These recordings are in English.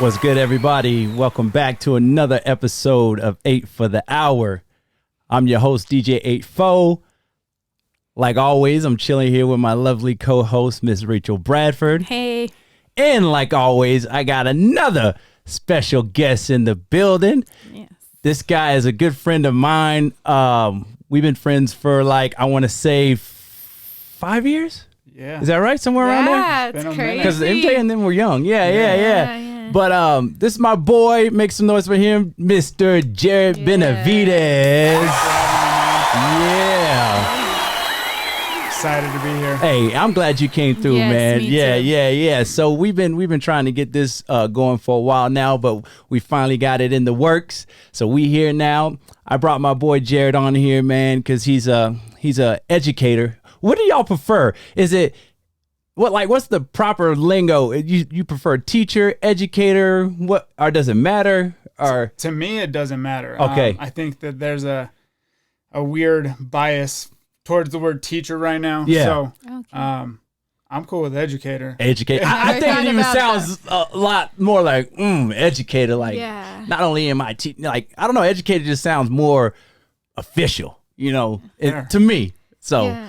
What's good, everybody? Welcome back to another episode of 8 for the Hour. I'm your host, DJ 84. Like always, I'm chilling here with my lovely co-host, Miss Rachel Bradford. Hey. And like always, I got another special guest in the building. Yes. This guy is a good friend of mine. We've been friends for I want to say 5 years? Yeah. Is that right? Somewhere around there? Yeah, it's crazy. Because MJ and them were young. Yeah. But this is my boy. Make some noise for him, Mr. Jared Benavidez. Yeah. Excited to be here. Hey, I'm glad you came through, man. Me Yeah. too. So we've been trying to get this going for a while now, but we finally got it in the works. So we here now. I brought my boy Jared on here, man, because he's a educator. What do y'all prefer? Is it what's the proper lingo? You prefer teacher, educator, what, or does it matter? Or To me, it doesn't matter. Okay. I think that there's a weird bias towards the word teacher right now. Yeah. So Okay. I'm cool with educator. educator. I think it even sounds a lot more like educator. Yeah. Not only am I I don't know, educator just sounds more official, Fair. to me. So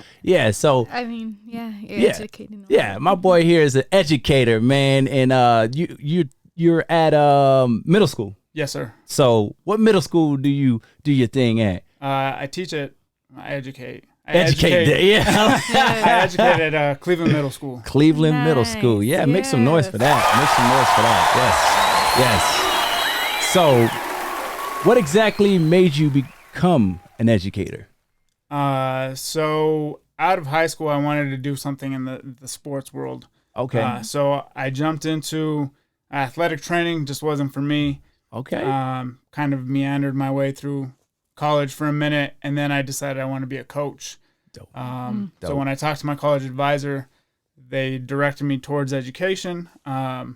so I mean, you're Yeah. educating. yeah, my boy here is an educator, man, and you're at middle school. Yes, sir. So what middle school do you do your thing at? I teach it. I educate. Educate, yeah. I educate at Cleveland Middle School. Cleveland Middle Nice, School. Yeah, make some noise for that. Make some noise for that. Yes. So what exactly made you become an educator? So out of high school, I wanted to do something in the sports world. Okay. So I jumped into athletic training. Just wasn't for me. Okay. Kind of meandered my way through college for a minute, and then I decided I want to be a coach. Dope. So Dope. when I talked to my college advisor, they directed me towards education. I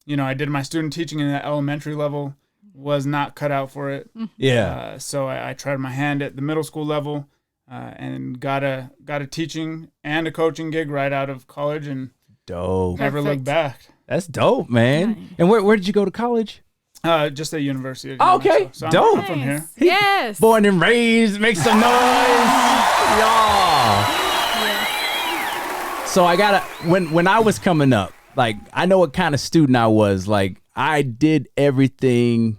did my student teaching in the elementary level, was not cut out for it. Yeah. So I tried my hand at the middle school level, and got a teaching and a coaching gig right out of college, and Dope. never looked back. That's dope, man. Nice. And where did you go to college? Just at University of Oh, Georgia. okay. So Dope. I'm from here. Yes. Born and raised. Make some noise. Y'all. So I gotta when I was coming up, I know what kind of student I was. I did everything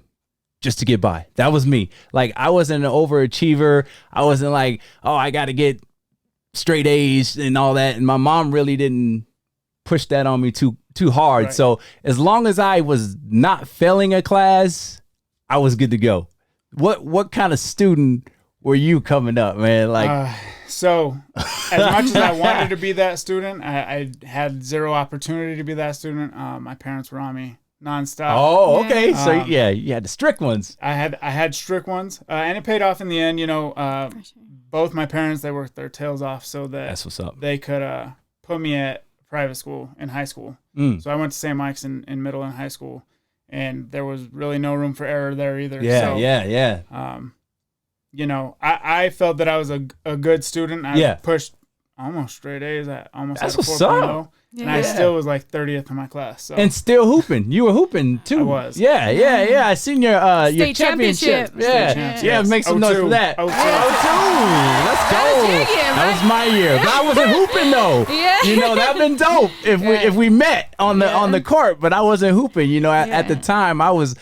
just to get by. That was me. I wasn't an overachiever. I wasn't I gotta get straight A's and all that. And my mom really didn't push that on me too hard. Right. So So as long as I was not failing a class, I was good to go. What kind of student were you coming up, man? So as much as I wanted to be that student, I had zero opportunity to be that student. My parents were on me nonstop. Oh, okay. Yeah. So yeah, you had the strict ones. I had strict ones, and it paid off in the end. For sure. Both my parents, they worked their tails off so that That's what's up. they could put me at private school in high school. Mm. So I went to St. Mike's in middle and high school, and there was really no room for error there either. Yeah, So, yeah. I felt that I was a good student. I Yeah. pushed almost straight A's. I almost That's had a what's 4.0, up. and I Yeah. still was 30th in my class. So And still hooping. You were hooping too. I was. Yeah. I seen your State championship. championship. Yeah. State champs, Yeah, yes. make some noise for 02. that. 02. Let's go. That was your year, That right? was my year. But I wasn't hooping though. Yeah. That'd been dope if we met on the court, but I wasn't hooping. At the Yeah. time I was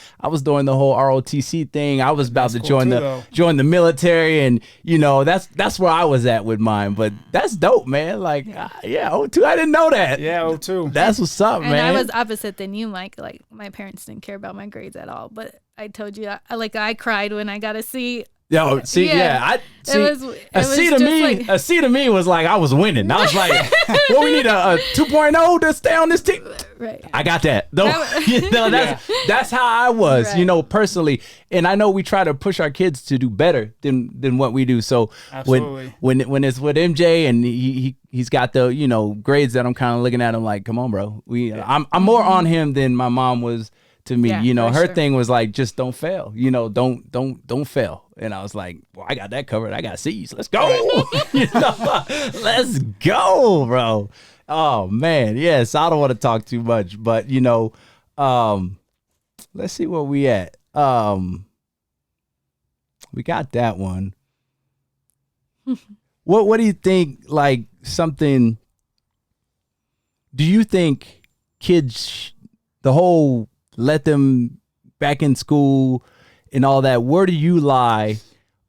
doing the whole ROTC thing. I was about That's to cool join too, join the military, and that's where I was at with mine. But that's dope, man. Oh, too. I didn't know that. Yeah, 02. That's what's up, And man. I was opposite than you, Mike. My parents didn't care about my grades at all. But I told you, I cried when I got a C. Yo, see, Yeah. see, was a C to just me, a C to me was like I was winning. I was like, well, we need a 2.0 to stay on this team. Right. I got that. Though, that's how I was, Right. personally. And I know we try to push our kids to do better than what we do. So Absolutely. when it's with MJ and he's got the grades that I'm kind of looking at him like, come on, bro. I'm more on him than my mom was to me. Yeah, for her sure. thing was like, just don't fail. Don't fail. And I was like, well, I got that covered. I got C's. Let's go. Let's go, bro. Oh man, yes. I don't want to talk too much, but let's see where we at. We got that one. What do you think, like, something, do you think kids, the whole let them back in school and all that, where do you lie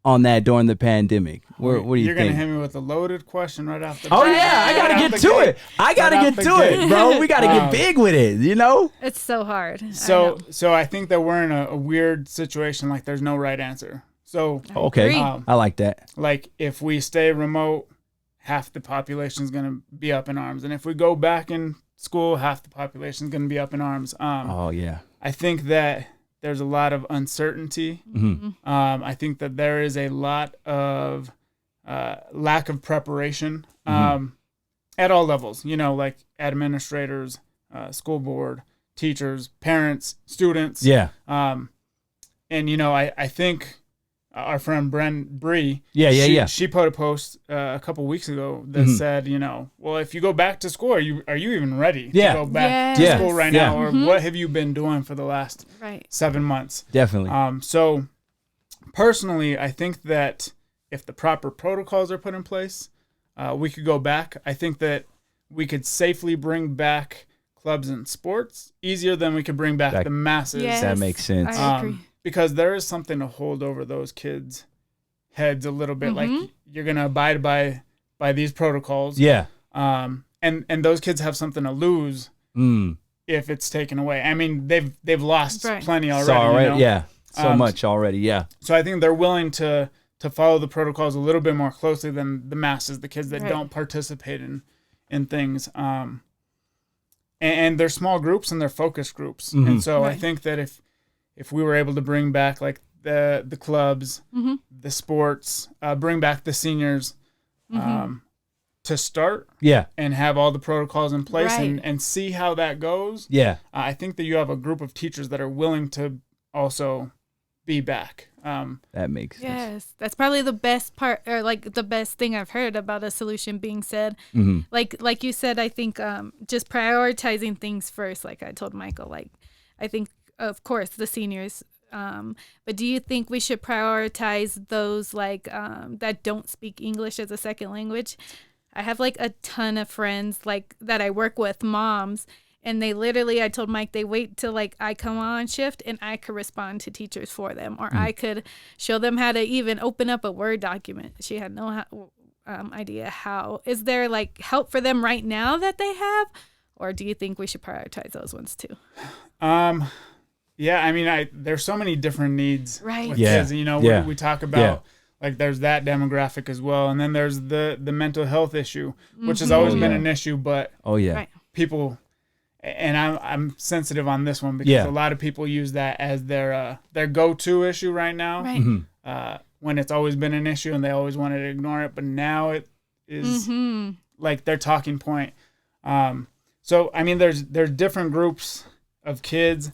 on that during the pandemic? What do you You're think? gonna hit me with a loaded question right off the bat. Oh yeah, I gotta get to it. I gotta get to it, bro. We gotta get big with it, you know? It's so hard. So I think that we're in a weird situation. Like, there's no right answer. So Okay, I like that. like, if we stay remote, half the population is gonna be up in arms, and if we go back in school, half the population is gonna be up in arms. Oh yeah. I think that there's a lot of uncertainty. I think that there is a lot of lack of preparation at all levels, you know, like administrators, school board, teachers, parents, students. Yeah. And, you know, I think our friend Bree, she put a post a couple weeks ago that said, you know, well, if you go back to school, are you even ready to go back to school right now? Or what have you been doing for the last 7 months? Definitely. So personally, I think that if the proper protocols are put in place, we could go back. I think that we could safely bring back clubs and sports easier than we could bring back the masses. Yes, that makes sense. I agree. Because there is something to hold over those kids' heads a little bit. Like, you're going to abide by these protocols. Yeah. And those kids have something to lose if it's taken away. I mean, they've lost plenty already. You know? Yeah. So much already. Yeah. So I think they're willing to follow the protocols a little bit more closely than the masses, the kids that don't participate in things. And they're small groups and they're focus groups. And so I think that if we were able to bring back like the clubs, the sports, bring back the seniors to start and have all the protocols in place and see how that goes. Yeah. I think that you have a group of teachers that are willing to also be back. That makes sense. Yes, that's probably the best part, or like the best thing I've heard about a solution being said. Like you said, I think just prioritizing things first. Like I told Michael, like I think of course the seniors, but do you think we should prioritize those like that don't speak English as a second language? I have like a ton of friends like that I work with, moms. And they literally, I told Mike, they wait till like I come on shift and I could respond to teachers for them, or I could show them how to even open up a Word document. She had no idea how. Is there like help for them right now that they have, or do you think we should prioritize those ones too? Yeah, I mean, there's so many different needs with kids. You know, we talk about like there's that demographic as well, and then there's the mental health issue, which has always been an issue, but people. And I'm sensitive on this one because a lot of people use that as their go-to issue right now. When it's always been an issue and they always wanted to ignore it, but now it is like their talking point. So I mean, there's different groups of kids,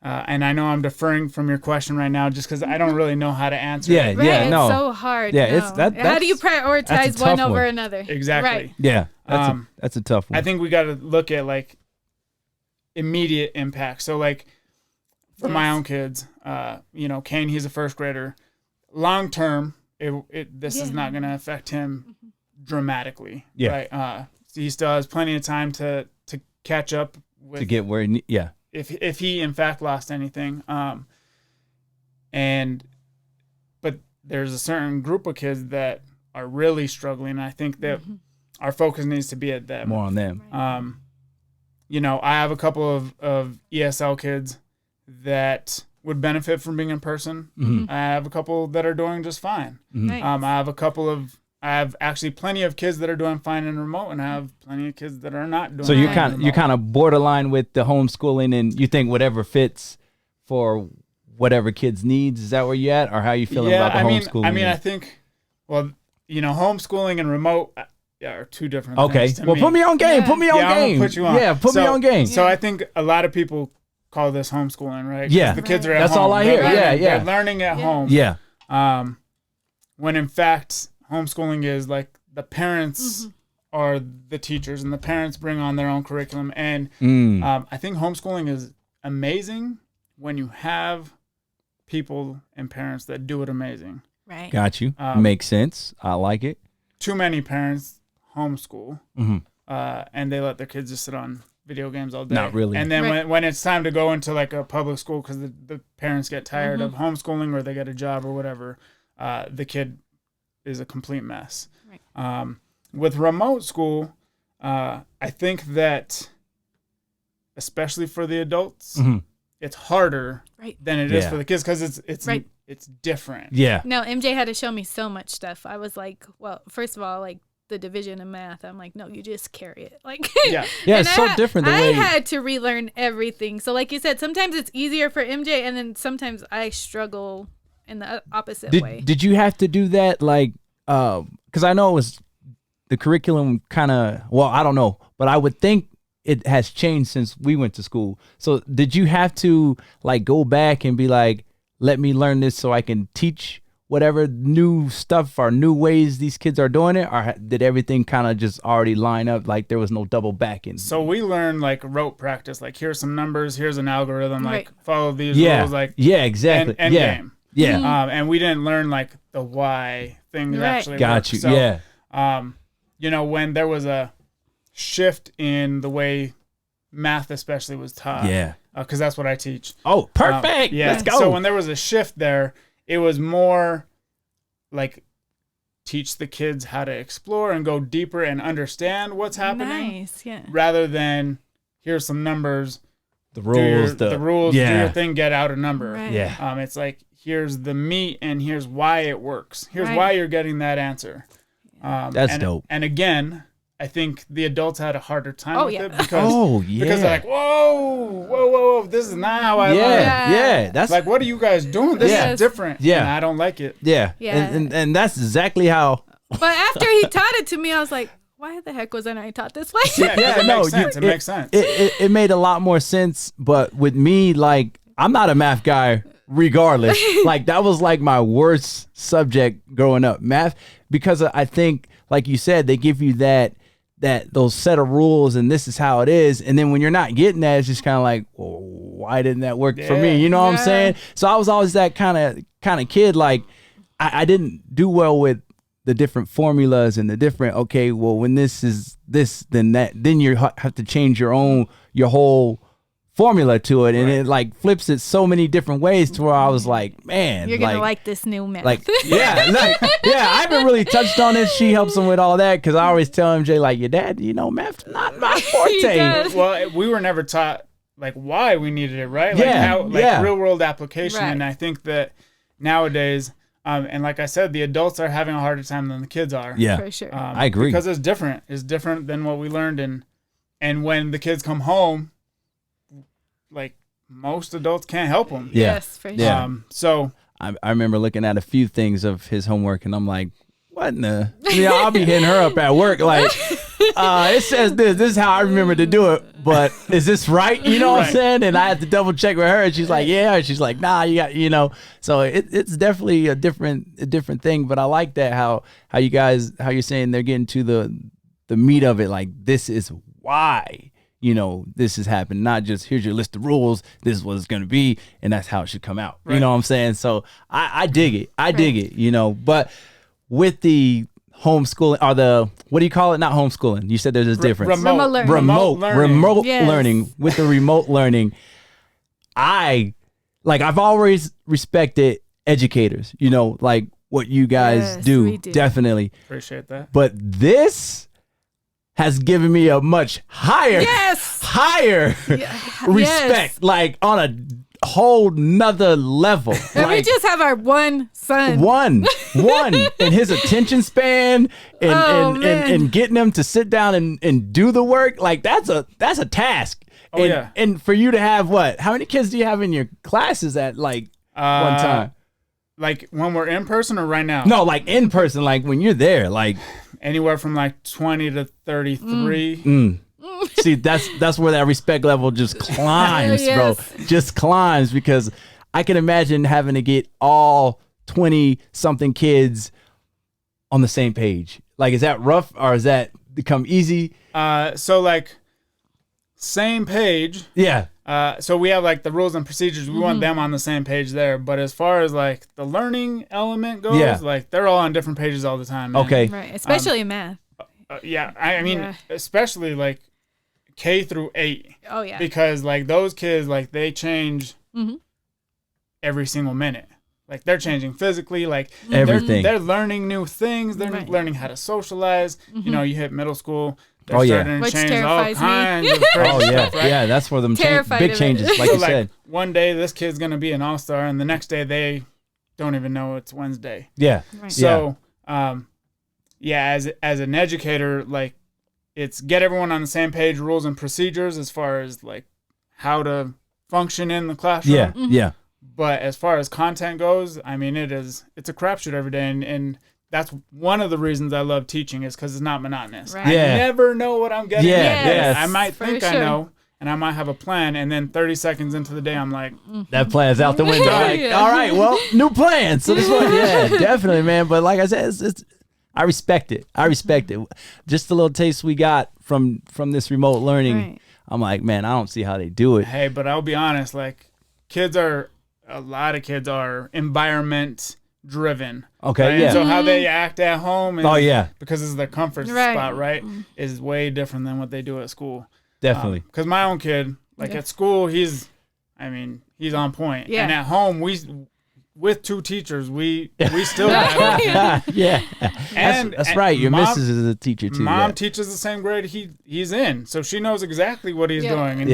and I know I'm deferring from your question right now just because I don't really know how to answer it. It's so hard. How do you prioritize one over another? Exactly. Yeah, that's a tough one. I think we got to look at like immediate impact. So like for my own kids, you know, Kane, he's a first grader. Long term, this is not going to affect him dramatically. Right. So he still has plenty of time to catch up with, to get where if he in fact lost anything. But there's a certain group of kids that are really struggling. I think that our focus needs to be at them. More on them. You know, I have a couple of ESL kids that would benefit from being in person. I have a couple that are doing just fine. Nice. I have actually plenty of kids that are doing fine in remote, and I have plenty of kids that are not doing. So you're kind of borderline with the homeschooling, and you think whatever fits for whatever kids' needs. Is that where you at, or how you feeling about the homeschooling? I mean, I think, well, you know, homeschooling and remote are two different things to me. me. Put me on game. Put me on game. I'm gonna put you on. Yeah, put me on game. So I think a lot of people call this homeschooling, right? Yeah. The kids are at That's home. all I hear. They're learning at home. Yeah. When in fact, homeschooling is like the parents are the teachers, and the parents bring on their own curriculum. And I think homeschooling is amazing when you have people and parents that do it amazing. Right. Got you. Makes sense. I like it. Too many parents homeschool, and they let their kids just sit on video games all day. Not really. And then when it's time to go into like a public school because the parents get tired of homeschooling or they get a job or whatever, the kid is a complete mess. Right. With remote school, I think that, especially for the adults, it's harder than it is for the kids because it's different. Yeah. No, MJ had to show me so much stuff. I was like, well, first of all, like the division in math, I'm like, no, you just carry it. Like, yeah, it's so different. I had to relearn everything. So, like you said, sometimes it's easier for MJ, and then sometimes I struggle in the opposite way. Did you have to do that? Like, because I know it was the curriculum kind of. Well, I don't know, but I would think it has changed since we went to school. So, did you have to like go back and be like, let me learn this so I can teach whatever new stuff or new ways these kids are doing it? Or did everything kind of just already line up, like there was no double backing? So we learned like rote practice, like here's some numbers, here's an algorithm, like follow these rules, like exactly, end game. Yeah. And we didn't learn like the why things actually got work. you. So, you know, when there was a shift in the way math especially was taught. Yeah. Because that's what I teach. Oh, perfect. Let's go. So when there was a shift there, it was more like teach the kids how to explore and go deeper and understand what's happening. Nice, yeah. Rather than here's some numbers, the rules, the rules, do your thing, get out a number. Right. Yeah. It's like here's the meat and here's why it works. Here's why you're getting that answer. That's dope. And again, I think the adults had a harder time with it because they're like, whoa, this is not how I learn. Yeah, that's like, what are you guys doing? This is different. Yeah, and I don't like it. Yeah. And that's exactly how. But after he taught it to me, I was like, why the heck wasn't I taught this way? It makes sense. It makes sense. It made a lot more sense. But with me, like, I'm not a math guy regardless. Like, that was like my worst subject growing up, math, because I think, like you said, they give you those set of rules and this is how it is. And then when you're not getting that, it's just kind of like, well, why didn't that work for me? You know what I'm saying? So I was always that kind of kid. Like, I didn't do well with the different formulas and the different, okay, well, when this is this, then that, then you have to change your whole formula to it. And it like flips it so many different ways to where I was like, man, you're going to like this new math. Like, I haven't really touched on it. She helps him with all that. Cause I always tell MJ, like, your dad, you know, math's not my forte. Well, we were never taught like why we needed it, right? Like real world application. Right. And I think that nowadays, and like I said, the adults are having a harder time than the kids are. Yeah, for sure. I agree. Because it's different. It's different than what we learned. And when the kids come home, like most adults can't help them. Yeah. Yes, for sure. Yeah. So I remember looking at a few things of his homework and I'm like, what in the, I'll be hitting her up at work. Like, it says this is how I remember to do it, but is this right? You know what I'm saying? And I had to double check with her and she's like, yeah. And she's like, nah, you got, so it's definitely a different thing. But I like that how you're saying they're getting to the meat of it. Like, this is why, this is happening, not just here's your list of rules, this is what it's going to be, and that's how it should come out. Right. You know what I'm saying? So I dig it. I dig it, but with the homeschooling or what do you call it? Not homeschooling. You said there's a difference. Remote learning. With the remote learning, I've always respected educators, like what you guys do. Definitely. Appreciate that. But this has given me a much higher respect, like on a whole nother level. And we just have our one son. One, and his attention span and getting him to sit down and do the work, like that's a task. And for you to have how many kids do you have in your classes at like one time? Like when we're in person or right now? No, like in person, like when you're there, like anywhere from like 20 to 33. See, that's where that respect level just climbs, bro. Just climbs, because I can imagine having to get all 20 something kids on the same page. Like, is that rough or is that become easy? So like same page. Yeah. So we have like the rules and procedures. We want them on the same page there. But as far as like the learning element goes, like they're all on different pages all the time. Man. Okay. Right. Especially math. Yeah. I mean, especially like K through 8. Oh yeah. Because like those kids, like they change every single minute. Like they're changing physically, like everything. They're learning new things. They're learning how to socialize. You know, you hit middle school. Oh yeah, which change all kinds of crazy stuff, right? Yeah, that's for them big changes, like so you said. One day this kid's gonna be an all-star, and the next day they don't even know it's Wednesday. Yeah. Right. So, as an educator, like it's get everyone on the same page, rules and procedures as far as like how to function in the classroom. Yeah. Yeah. But as far as content goes, I mean, it's a crapshoot every day, and that's one of the reasons I love teaching is because it's not monotonous. Right. I never know what I'm getting. Yeah, I might think I know, and I might have a plan, and then 30 seconds into the day, I'm like, that plan's out the window. Like, all right, well, new plan. So this one, definitely, man. But like I said, I respect it. I respect it. Just a little taste we got from this remote learning. Right. I'm like, man, I don't see how they do it. Hey, but I'll be honest, like a lot of kids are environment driven. Okay, right? And so how they act at home is, because it's their comfort spot, right, is way different than what they do at school. Definitely. Because my own kid, like at school, he's on point. Yeah. And at home, with 2 teachers, we still have yeah. And that's right. Your missus is a teacher too. Mom teaches the same grade he's in, so she knows exactly what he's doing. And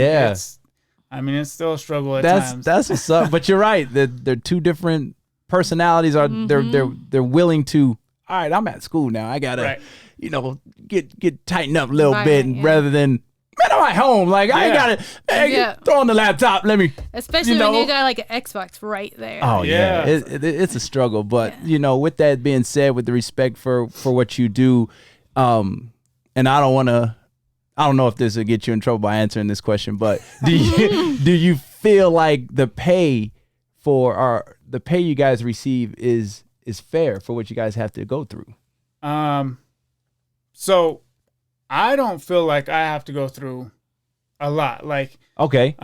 it's still a struggle at times. That's what's up. But you're right. They're 2 different personalities. They're willing to. All right, I'm at school now. I gotta, get tightened up a little bit, and rather than. Man, I'm at home. Like, I ain't gotta throw on the laptop. Let me. Especially when you got like an Xbox right there. Oh, yeah. It's a struggle. But, with that being said, with the respect for what you do, and I don't know if this will get you in trouble by answering this question, but do you feel like the pay you guys receive is fair for what you guys have to go through? So I don't feel like I have to go through a lot. Like, okay.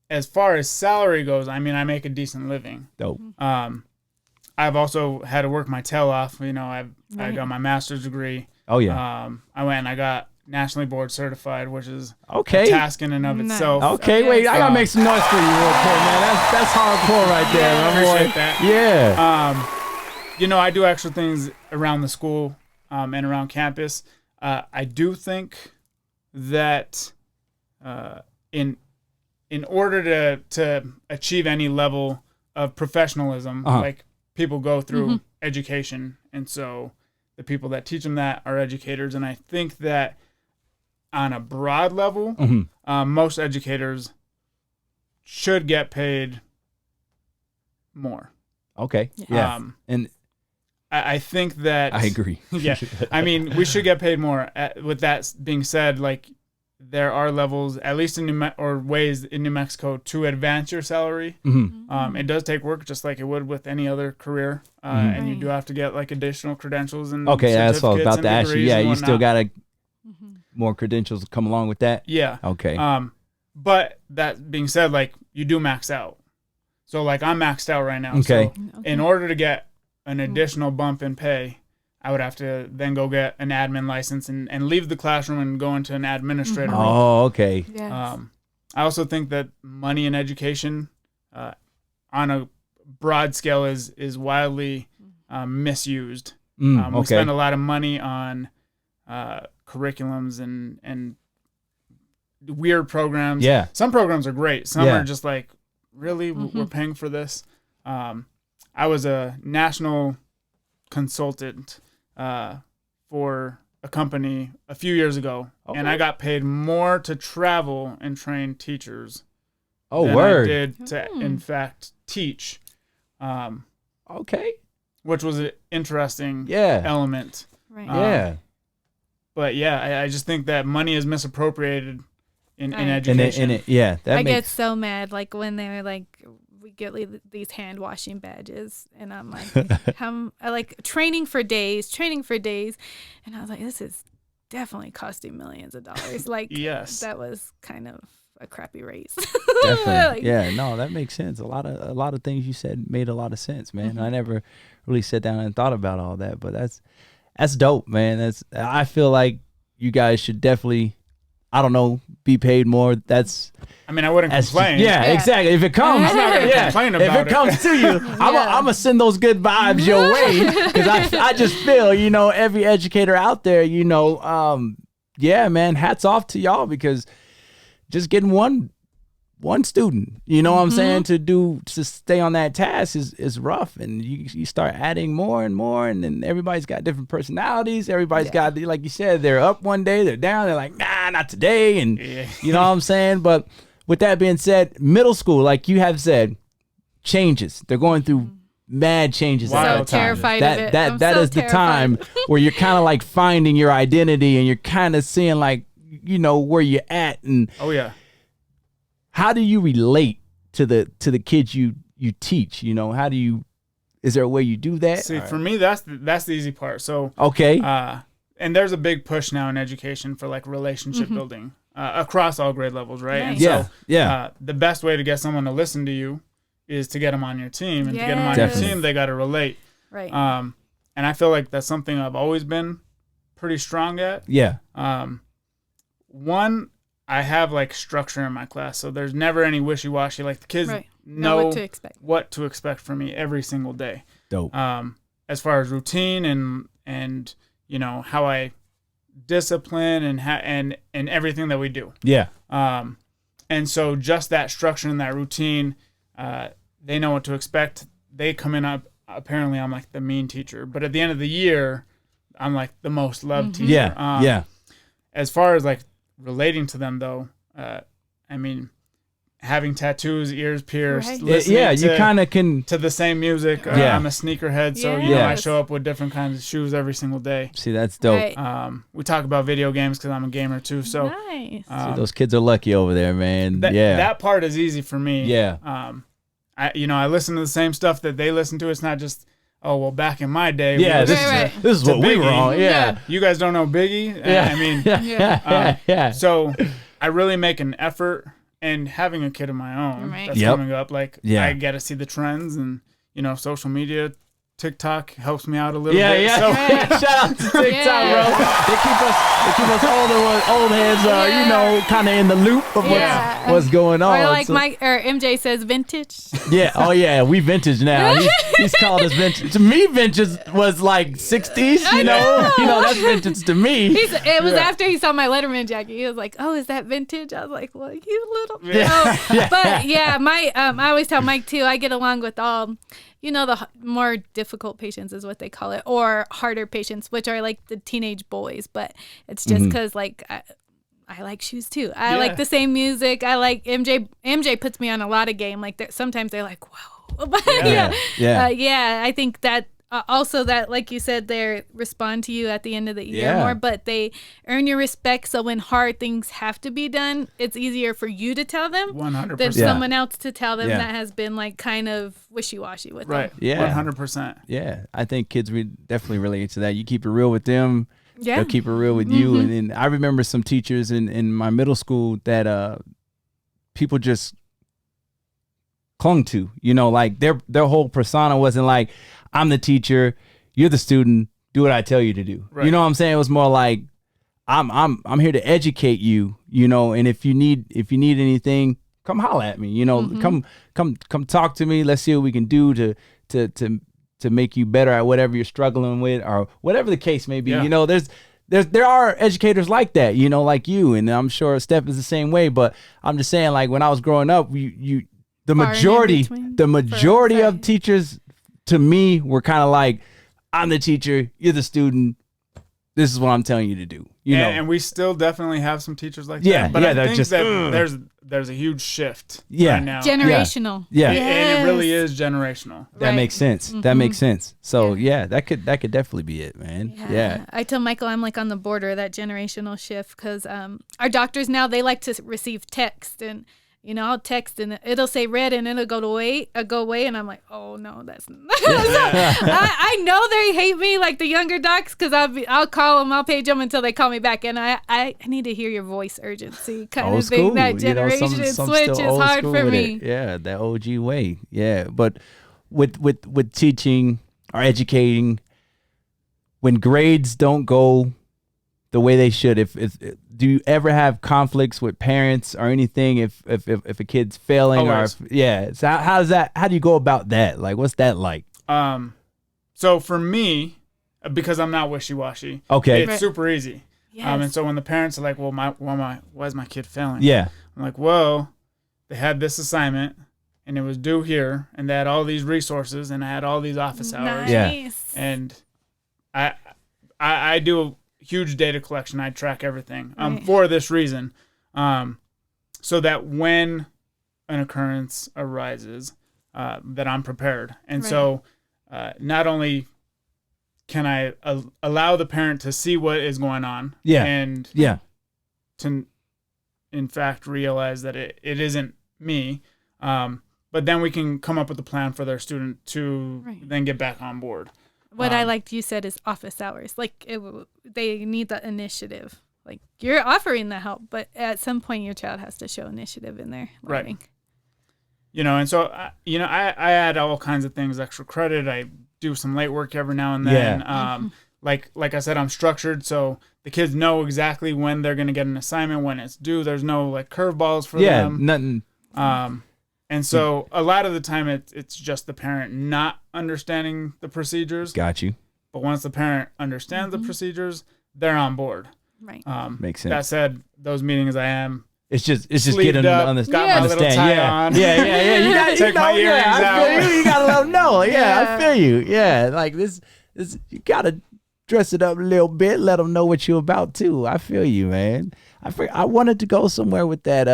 As far as salary goes, I mean, I make a decent living. Dope. I've also had to work my tail off. I got my master's degree. Oh yeah. I went and I got nationally board certified, which is a Okay. task in and of itself. Okay, wait, I gotta make some noise for you real quick, man. That's hardcore right there. I appreciate that. Yeah. I do extra things around the school and around campus. I do think that in order to achieve any level of professionalism, like people go through education, and so the people that teach them that are educators. And I think that on a broad level, most educators should get paid more. Okay. Yeah. And I think that I agree. Yeah. I mean, we should get paid more. With that being said, like there are levels, at least in ways in New Mexico, to advance your salary. It does take work, just like it would with any other career, and you do have to get like additional credentials and that's all about to ask you. Yeah, you still got more credentials come along with that. Yeah. Okay. But that being said, like you do max out. So like I'm maxed out right now. Okay. So in order to get an additional bump in pay, I would have to then go get an admin license and leave the classroom and go into an administrator role. Oh, okay. Yes. I also think that money in education on a broad scale is wildly misused. We spend a lot of money on curriculums and weird programs. Yeah. Some programs are great. Some are just like, really? We're paying for this? I was a national consultant for a company a few years ago, and I got paid more to travel and train teachers than I did to, in fact, teach. Okay. Which was an interesting element. Right. But yeah, I just think that money is misappropriated in education. I get so mad, like when they're like, we get these hand washing badges, and I'm like, I like training for days, and I was like, this is definitely costing millions of dollars. Like, yes, that was kind of a crappy race. Definitely. Yeah, no, that makes sense. A lot of things you said made a lot of sense, man. I never really sat down and thought about all that, but that's dope, man. I feel like you guys should definitely, I don't know, be paid more. I mean, I wouldn't complain. Yeah, exactly. If it comes, I'm not gonna complain about if it comes to you, I'm gonna send those good vibes your way, because I just feel, every educator out there, yeah, man, hats off to y'all, because just getting one student, what I'm saying, to stay on that task is rough, and you start adding more and more, and then everybody's got different personalities. Everybody's got, like you said, they're up one day, they're down, they're like, nah, not today, and you know what I'm saying. But with that being said, middle school, like you have said, changes. They're going through mad changes. So terrified of it. That is the time where you're kind of like finding your identity, and you're kind of seeing like, where you're at, and how do you relate to the kids you teach? Is there a way you do that? See, for me, that's the easy part. So okay, and there's a big push now in education for like relationship building across all grade levels, right? Nice. And so the best way to get someone to listen to you is to get them on your team, and to get them on Definitely. your team, they got to relate. Right. And I feel like that's something I've always been pretty strong at. Yeah. One, I have like structure in my class, so there's never any wishy-washy. Like the kids know what to expect from me every single day. Dope. As far as routine and how I discipline and everything that we do. Yeah. And so just that structure and that routine, they know what to expect. They come in up. Apparently, I'm like the mean teacher, but at the end of the year, I'm like the most loved teacher. Yeah. As far as like relating to them, though, I mean, having tattoos, ears pierced, listening you kind of can to the same music. I'm a sneakerhead, so I show up with different kinds of shoes every single day. See, that's dope. Right. We talk about video games because I'm a gamer too. So nice. See, those kids are lucky over there, man. That part is easy for me. Yeah. I listen to the same stuff that they listen to. It's not just, oh, well, back in my day. This is what we were on. Yeah. You guys don't know Biggie? Yeah. I mean, so I really make an effort, and having a kid of my own that's coming up, like I get to see the trends, and, social media, TikTok helps me out a little bit. Yeah. So, shout out to TikTok, bro. They keep us old heads, kind of in the loop of what's going on. Or like MJ says, vintage. Yeah. Oh yeah, we vintage now. He's called us vintage. To me, vintage was like 60s. That's vintage to me. It was after he saw my Letterman jacket. He was like, "Oh, is that vintage?" I was like, "Well, you little." But I always tell Mike too. I get along with all. The more difficult patients is what they call it, or harder patients, which are like the teenage boys. But it's just because like I like shoes too. I like the same music. I like MJ. MJ puts me on a lot of game. Like sometimes they're like, whoa. But I think that also that, like you said, they respond to you at the end of the year more, but they earn your respect. So when hard things have to be done, it's easier for you to tell them 100% than someone else to tell them that has been like kind of wishy-washy with them. Yeah. 100%. Yeah. I think kids definitely relate to that. You keep it real with them. Yeah. They'll keep it real with you. And I remember some teachers in my middle school that people just clung to, like their whole persona wasn't like, I'm the teacher, you're the student, do what I tell you to do. Right. You know what I'm saying? It was more like, I'm here to educate you, and if you need anything, come holler at me, come talk to me. Let's see what we can do to make you better at whatever you're struggling with, or whatever the case may be. There are educators like that, like you, and I'm sure Steph is the same way. But I'm just saying, like when I was growing up, the majority of teachers to me were kind of like, I'm the teacher, you're the student. This is what I'm telling you to do. And we still definitely have some teachers like that. But I think that there's a huge shift right now. Generational. Yeah. And it really is generational. That makes sense. That makes sense. So that could definitely be it, man. Yeah. I tell Michael I'm like on the border of that generational shift, because our doctors now, they like to receive text, and I'll text and it'll say red and it'll go away, and I'm like, oh no, that's not. I know they hate me, like the younger docs, because I'll call them, I'll page them until they call me back, and I need to hear your voice urgency kind old of thing. School. That generation some switch is hard for me. Yeah, that OG way. Yeah, but with teaching or educating, when grades don't go the way they should, if do you ever have conflicts with parents or anything if a kid's failing? Always. So how do you go about that? Like, what's that like? So for me, because I'm not wishy-washy, okay, it's super easy. Yes. And so when the parents are like, well, why is my kid failing? Yeah, I'm like, well, they had this assignment and it was due here, and they had all these resources, and I had all these office hours. Nice. Yeah. And I do a huge data collection. I track everything for this reason, so that when an occurrence arises, that I'm prepared. And so not only can I allow the parent to see what is going on, and to in fact realize that it isn't me, but then we can come up with a plan for their student to then get back on board. What I liked you said is office hours. Like they need the initiative. Like you're offering the help, but at some point your child has to show initiative in their learning. Right. And so I add all kinds of things, extra credit. I do some late work every now and then. Like I said, I'm structured, so the kids know exactly when they're going to get an assignment, when it's due. There's no like curveballs for them. Yeah, nothing. And so a lot of the time it's just the parent not understanding the procedures. Got you. But once the parent understands the procedures, they're on board. Right. Makes sense. That said, those meetings it's just getting up, understand. got my little tie on. Yeah. You got take my earrings out. I feel you. You gotta let them know. Yeah, I feel you. Yeah, like this you gotta dress it up a little bit. Let them know what you're about too. I feel you, man. I wanted to go somewhere with that.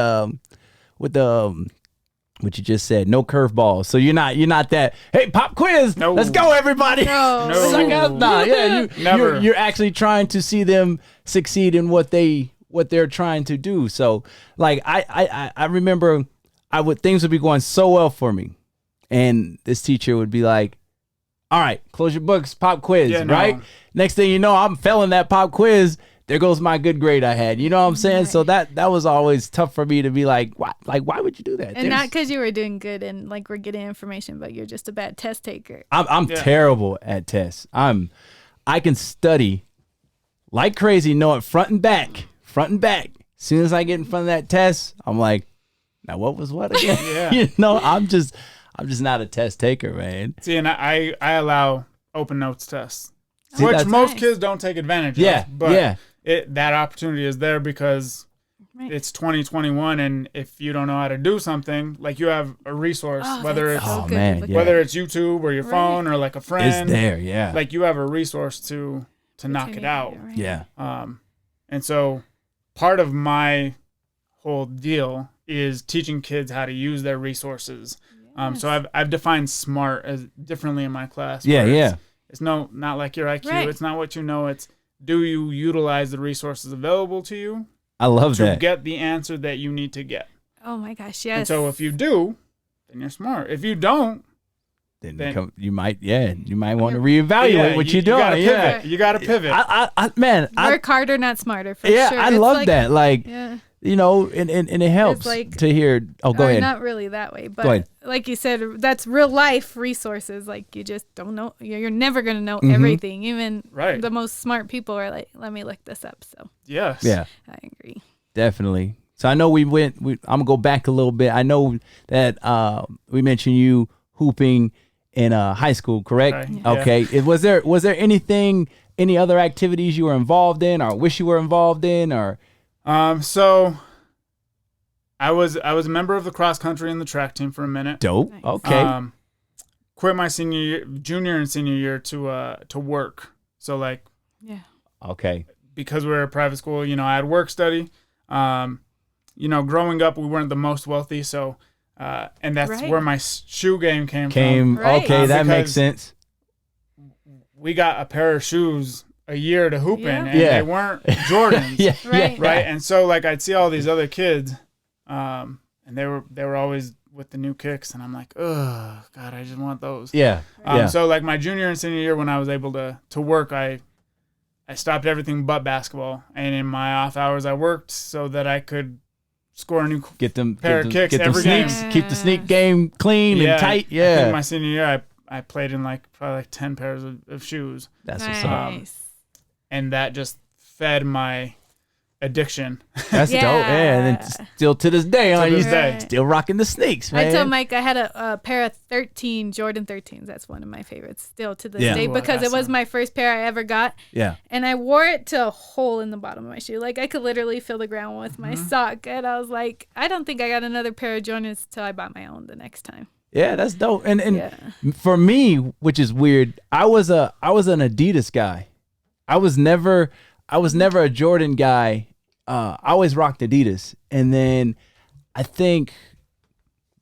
What you just said, no curveballs. So you're not that, hey, pop quiz, let's go everybody. You're actually trying to see them succeed in what they're trying to do. So like I remember things would be going so well for me, and this teacher would be like, all right, close your books, pop quiz, right? Next thing you know, I'm failing that pop quiz. There goes my good grade I had. You know what I'm saying? Right. So that was always tough for me to be like, why would you do that? And not because you were doing good and like we're getting information, but you're just a bad test taker. I'm terrible at tests. I can study like crazy, know it front and back. As soon as I get in front of that test, I'm like, now what was what again? I'm just not a test taker, man. See, and I allow open notes tests, which most kids don't take advantage of. But that opportunity is there because it's 2021, and if you don't know how to do something, like you have a resource, whether it's YouTube or your phone or like a friend, it's there, like you have a resource to knock it out. And so part of my whole deal is teaching kids how to use their resources. So I've defined SMART as differently in my class. It's not like your IQ. It's not what you know. It's, do you utilize the resources available to you? I love that. To get the answer that you need to get. Oh my gosh, yes. And so if you do, then you're smart. If you don't, then you might want to reevaluate what you're doing. You got to pivot. Work harder, not smarter. For sure. I love that. Like, and it helps to hear. Oh, go ahead. Not really that way, but like you said, that's real life resources. Like you just don't know. You're never going to know everything. Even the most smart people are like, let me look this up. So yes, I agree. Definitely. So I know I'm gonna go back a little bit. I know that we mentioned you hooping in high school, correct? Okay. Was there any other activities you were involved in, or wish you were involved in, or? So I was a member of the cross country and the track team for a minute. Dope. Nice. Okay. Quit my junior and senior year to work. So like. Yeah. Okay. Because we were a private school, I had work study. Growing up, we weren't the most wealthy, so and that's where my shoe game came from. Okay, that makes sense. We got a pair of shoes a year to hoop in, and they weren't Jordans. Right. And so like I'd see all these other kids, and and they were always with the new kicks, and I'm like, oh God, I just want those. Yeah. So like my junior and senior year, when I was able to work, I stopped everything but basketball, and in my off hours I worked so that I could score a new pair of kicks every game. Keep the sneak game clean and tight. Yeah. I think my senior year, I played in probably 10 pairs of shoes. That's what's up. And that just fed my addiction. That's dope. Yeah, and then still to this day, still rocking the sneaks, man. I told Mike I had a pair of Jordan 13s. That's one of my favorites still to this day because it was my first pair I ever got. Yeah. And I wore it to a hole in the bottom of my shoe. Like I could literally feel the ground with my sock. And I was like, I don't think I got another pair of Jordans till I bought my own the next time. Yeah, that's dope. And for me, which is weird, I was an Adidas guy. I was never a Jordan guy. I always rocked Adidas. And then I think,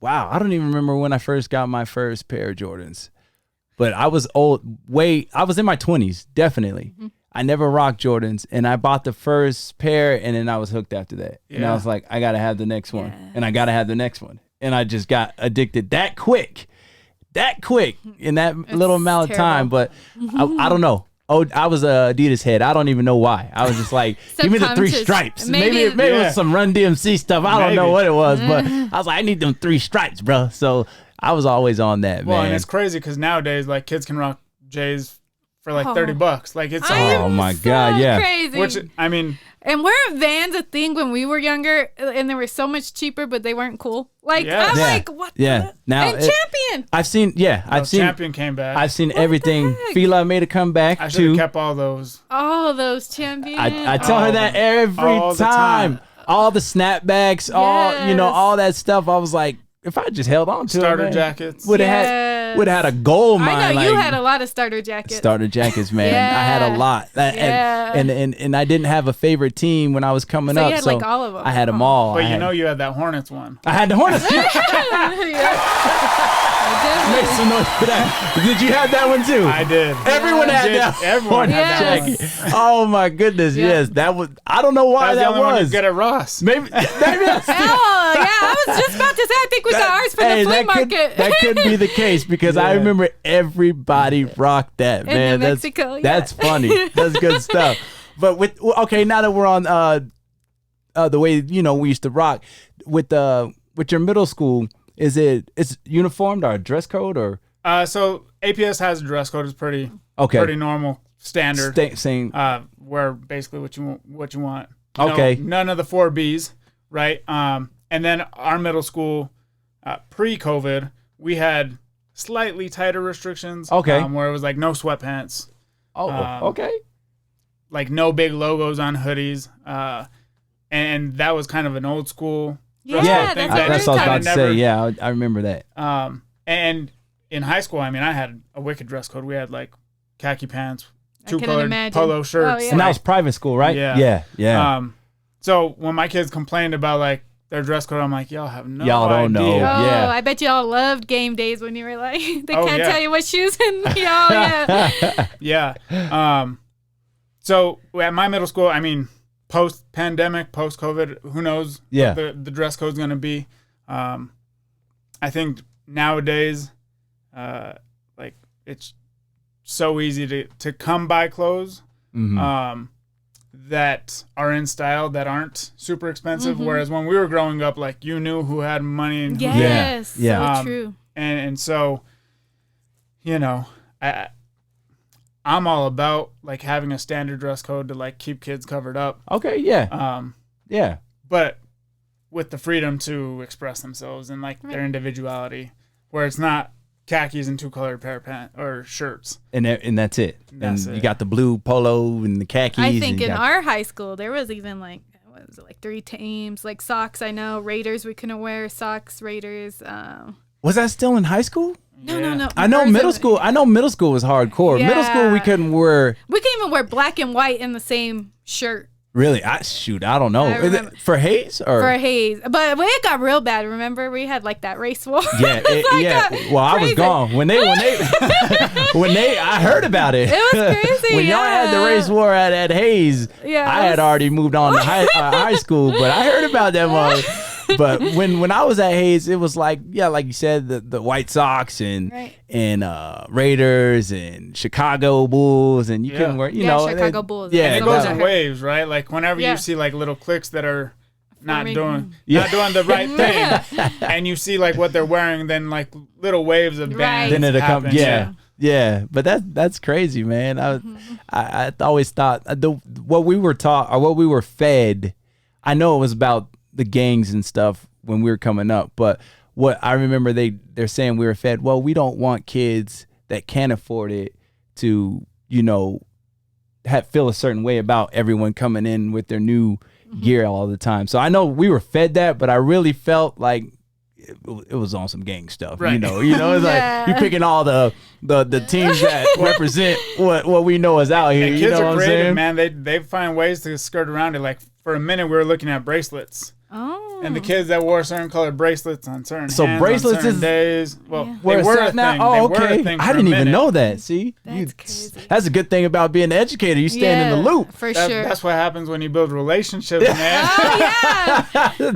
I don't even remember when I first got my first pair of Jordans. But I was I was in my 20s, definitely. Mm-hmm. I never rocked Jordans. And I bought the first pair, and then I was hooked after that. Yeah. And I was like, I got to have the next one. And I got to have the next one. And I just got addicted that quick in that little amount of time. But I don't know. Oh, I was a Adidas head. I don't even know why. I was just like, give me the 3 stripes. Maybe it was some Run DMC stuff. I don't know what it was, but I was like, I need them 3 stripes, bro. So I was always on that, man. Well, and it's crazy because nowadays, like, kids can rock J's for like $30. Like, it's oh my God, yeah, crazy. Which I mean. And weren't Vans a thing when we were younger, and they were so much cheaper, but they weren't cool? Like I'm like, what? Yeah, now and Champion. I've seen. Champion came back. I've seen everything. Fila made a comeback. I should have kept all those. All those Champions. I tell her that every time. All the snapbacks, all that stuff. I was like, if I just held on to starter it, jackets, would have had a gold mine. I know you had a lot of starter jackets. Starter jackets, man. I had a lot. And I didn't have a favorite team when I was coming up. You had like all of them. I had them all. But you had that Hornets one. I had the Hornets. Make some noise for that. Did you have that one too? I did. Everyone had that. Everyone had that one. Oh my goodness, yes. That was. I don't know why that was. One you get at Ross. Maybe that's I was just about to say. I think we got ours from the flea market. That could be the case because I remember everybody rocked that, man. In Mexico, that's funny. That's good stuff. But now that we're on the way we used to rock with your middle school. It's uniformed or a dress code or? So APS has a dress code. It's pretty normal, standard. Same. Wear basically what you want. Okay. None of the 4 Bs, right? And then our middle school, pre-COVID, we had slightly tighter restrictions. Okay. Where it was like no sweatpants. Oh, okay. Like no big logos on hoodies. And that was kind of an old school. That's what I was about to say. Yeah, I remember that. And in high school, I mean, I had a wicked dress code. We had like khaki pants, 2-colored polo shirts. And that was private school, right? Yeah. So when my kids complained about like their dress code, I'm like, y'all have no y'all idea. Don't know. Oh, yeah. I bet y'all loved game days when you were like, they can't tell you what shoes and yeah. So at my middle school, I mean, post-pandemic, post-COVID, who knows what the dress code's going to be. I think nowadays, like, it's so easy to come by clothes that are in style that aren't super expensive. Whereas when we were growing up, like, you knew who had money. And so true. And so, I'm all about like having a standard dress code to like keep kids covered up. Okay, yeah. But with the freedom to express themselves and like their individuality, where it's not khakis and 2-colored pair of pants or shirts. And that's it. You got the blue polo and the khakis. I think in our high school there was even like 3 teams, like socks. I know Raiders we couldn't wear socks. Raiders. Was that still in high school? No. I know middle school. Middle school was hardcore. Yeah. Middle school we couldn't wear. We couldn't even wear black and white in the same shirt. Really? I don't know. Is it for Hayes or for Hayes? But when it got real bad, remember we had like that race war. Yeah, Well, I was gone when they I heard about it. It was crazy. When y'all had the race war at Hayes, I had already moved on to high school, but I heard about that one. But when I was at Hayes, it was like, yeah, like you said, the White Sox and Raiders and Chicago Bulls, and you couldn't wear, you know, Chicago Bulls. Yeah, and it goes in waves, right? Like whenever you see like little cliques that are not doing the right thing, and you see like what they're wearing, then like little waves of bands. Then it'll come, yeah. But that's crazy, man. I always thought what we were taught or what we were fed. I know it was about the gangs and stuff when we were coming up, but what I remember they're saying we were fed, well, we don't want kids that can't afford it to, you know, feel a certain way about everyone coming in with their new gear all the time. So I know we were fed that, but I really felt like it was on some gang stuff, right. you know, it's like you're picking all the teams that represent what we know is out here. And you kids know are what creative, I'm saying? Man. They find ways to skirt around it. Like for a minute, we were looking at bracelets. Oh. And the kids that wore certain colored bracelets on certain bracelets on certain is days. Well, they were a thing. Oh, okay. I didn't even know that. See, that's crazy. That's a good thing about being an educator. You stand in the loop. For sure. That's what happens when you build relationships, man. Oh yeah.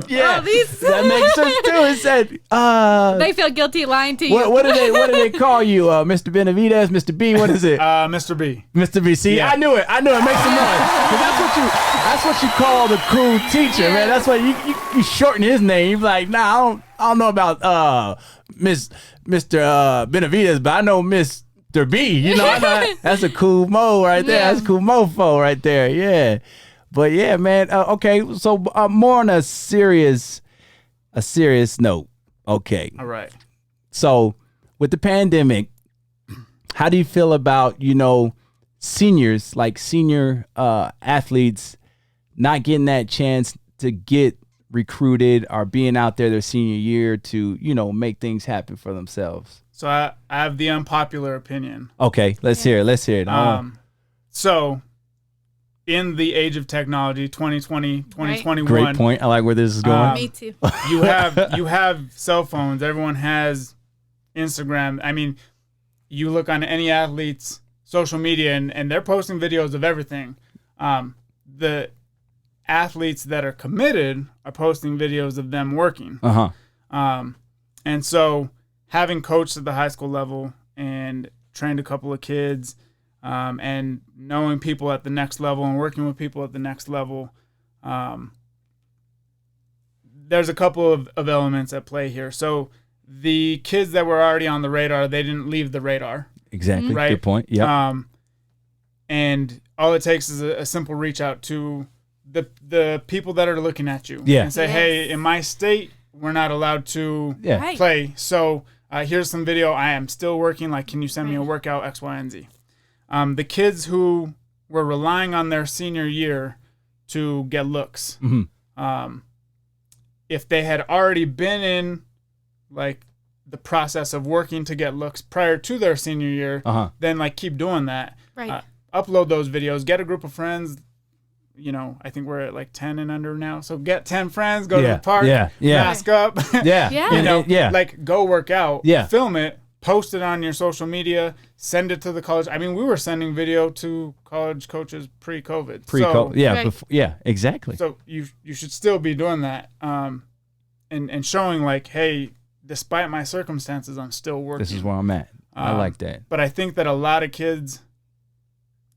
Yeah. That makes sense too. It said they feel guilty lying to you. What do they call you, Mr. Benavidez, Mr. B? What is it? Mr. B. Mr. B. See, I knew it. Make some noise. That's what you call the cool teacher, man. That's why you shorten his name. You're like, nah, I don't know about Mr. Benavidez, but I know Mr. B. You know, that's a cool mo right there. That's a cool mofo right there. Yeah, but yeah, man. Okay, so more on a serious note. Okay. All right. So with the pandemic, how do you feel about, you know, seniors, like senior athletes not getting that chance to get recruited or being out there their senior year to, you know, make things happen for themselves? So I have the unpopular opinion. Okay, let's hear it. So in the age of technology, 2020, 2021. Great point. I like where this is going. Me too. you have cell phones. Everyone has Instagram. I mean, you look on any athlete's social media and they're posting videos of everything. The athletes that are committed are posting videos of them working. And so having coached at the high school level and trained a couple of kids, and knowing people at the next level and working with people at the next level, there's a couple of elements at play here. So the kids that were already on the radar, they didn't leave the radar. Exactly. Right? Good point. Yeah. And all it takes is a simple reach out to the people that are looking at you and say, hey, in my state, we're not allowed to play. So here's some video. I am still working. Like, can you send me a workout X, Y, and Z? The kids who were relying on their senior year to get looks, if they had already been in like the process of working to get looks prior to their senior year, then like keep doing that. Right. Upload those videos, get a group of friends. You know, I think we're at like 10 and under now. So get 10 friends, go to the park, mask up. You know, like go work out, film it, post it on your social media, send it to the college. I mean, we were sending video to college coaches pre-COVID. Exactly. So you should still be doing that, and showing like, hey, despite my circumstances, I'm still working. This is where I'm at. I like that. But I think that a lot of kids,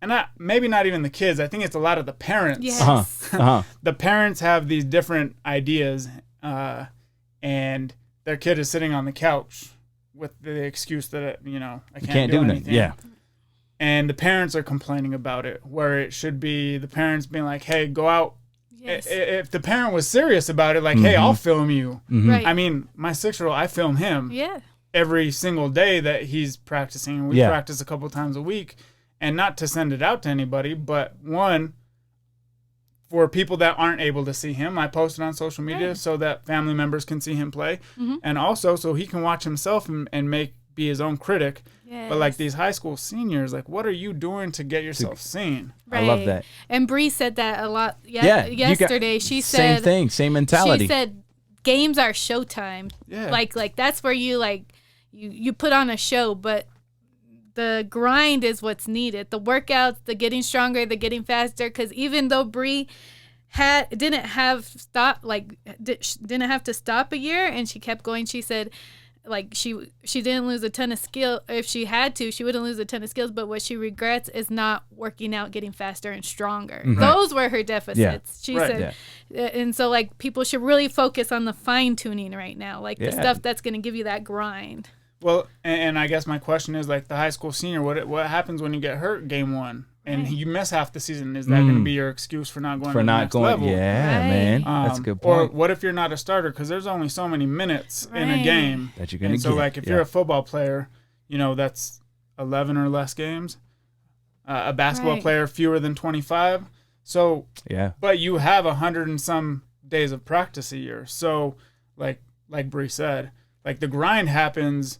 and maybe not even the kids, I think it's a lot of the parents. Yes. The parents have these different ideas, and their kid is sitting on the couch with the excuse that, you know, I can't do anything. Yeah. And the parents are complaining about it, where it should be the parents being like, hey, go out. Yes. If the parent was serious about it, like, hey, I'll film you. Right. I mean, my 6-year-old, I film him every single day that he's practicing. We practice a couple times a week. And not to send it out to anybody, but one, for people that aren't able to see him, I post it on social media so that family members can see him play. And also so he can watch himself and be his own critic. Yes. But like these high school seniors, like, what are you doing to get yourself seen? Right. I love that. And Bree said that a lot yesterday. She said same thing, same mentality. She said games are showtime. Yeah. Like that's where you like you put on a show, but the grind is what's needed. The workouts, the getting stronger, the getting faster. Because even though Bree didn't have to stop a year, and she kept going. She said, like, she didn't lose a ton of skill. If she had to, she wouldn't lose a ton of skills, but what she regrets is not working out, getting faster and stronger. Those were her deficits. She said. And so, like, people should really focus on the fine tuning right now, like the stuff that's going to give you that grind. Well, and I guess my question is, like, the high school senior, what happens when you get hurt game one and you miss half the season? Is that going to be your excuse for not going to the next level? Yeah, man. That's a good point. Or what if you're not a starter? Because there's only so many minutes in a game that you're going to get. So, like, if you're a football player, you know, that's 11 or less games. A basketball player, fewer than 25. So, but you have 100 and some days of practice a year. So, like Bree said, like, the grind happens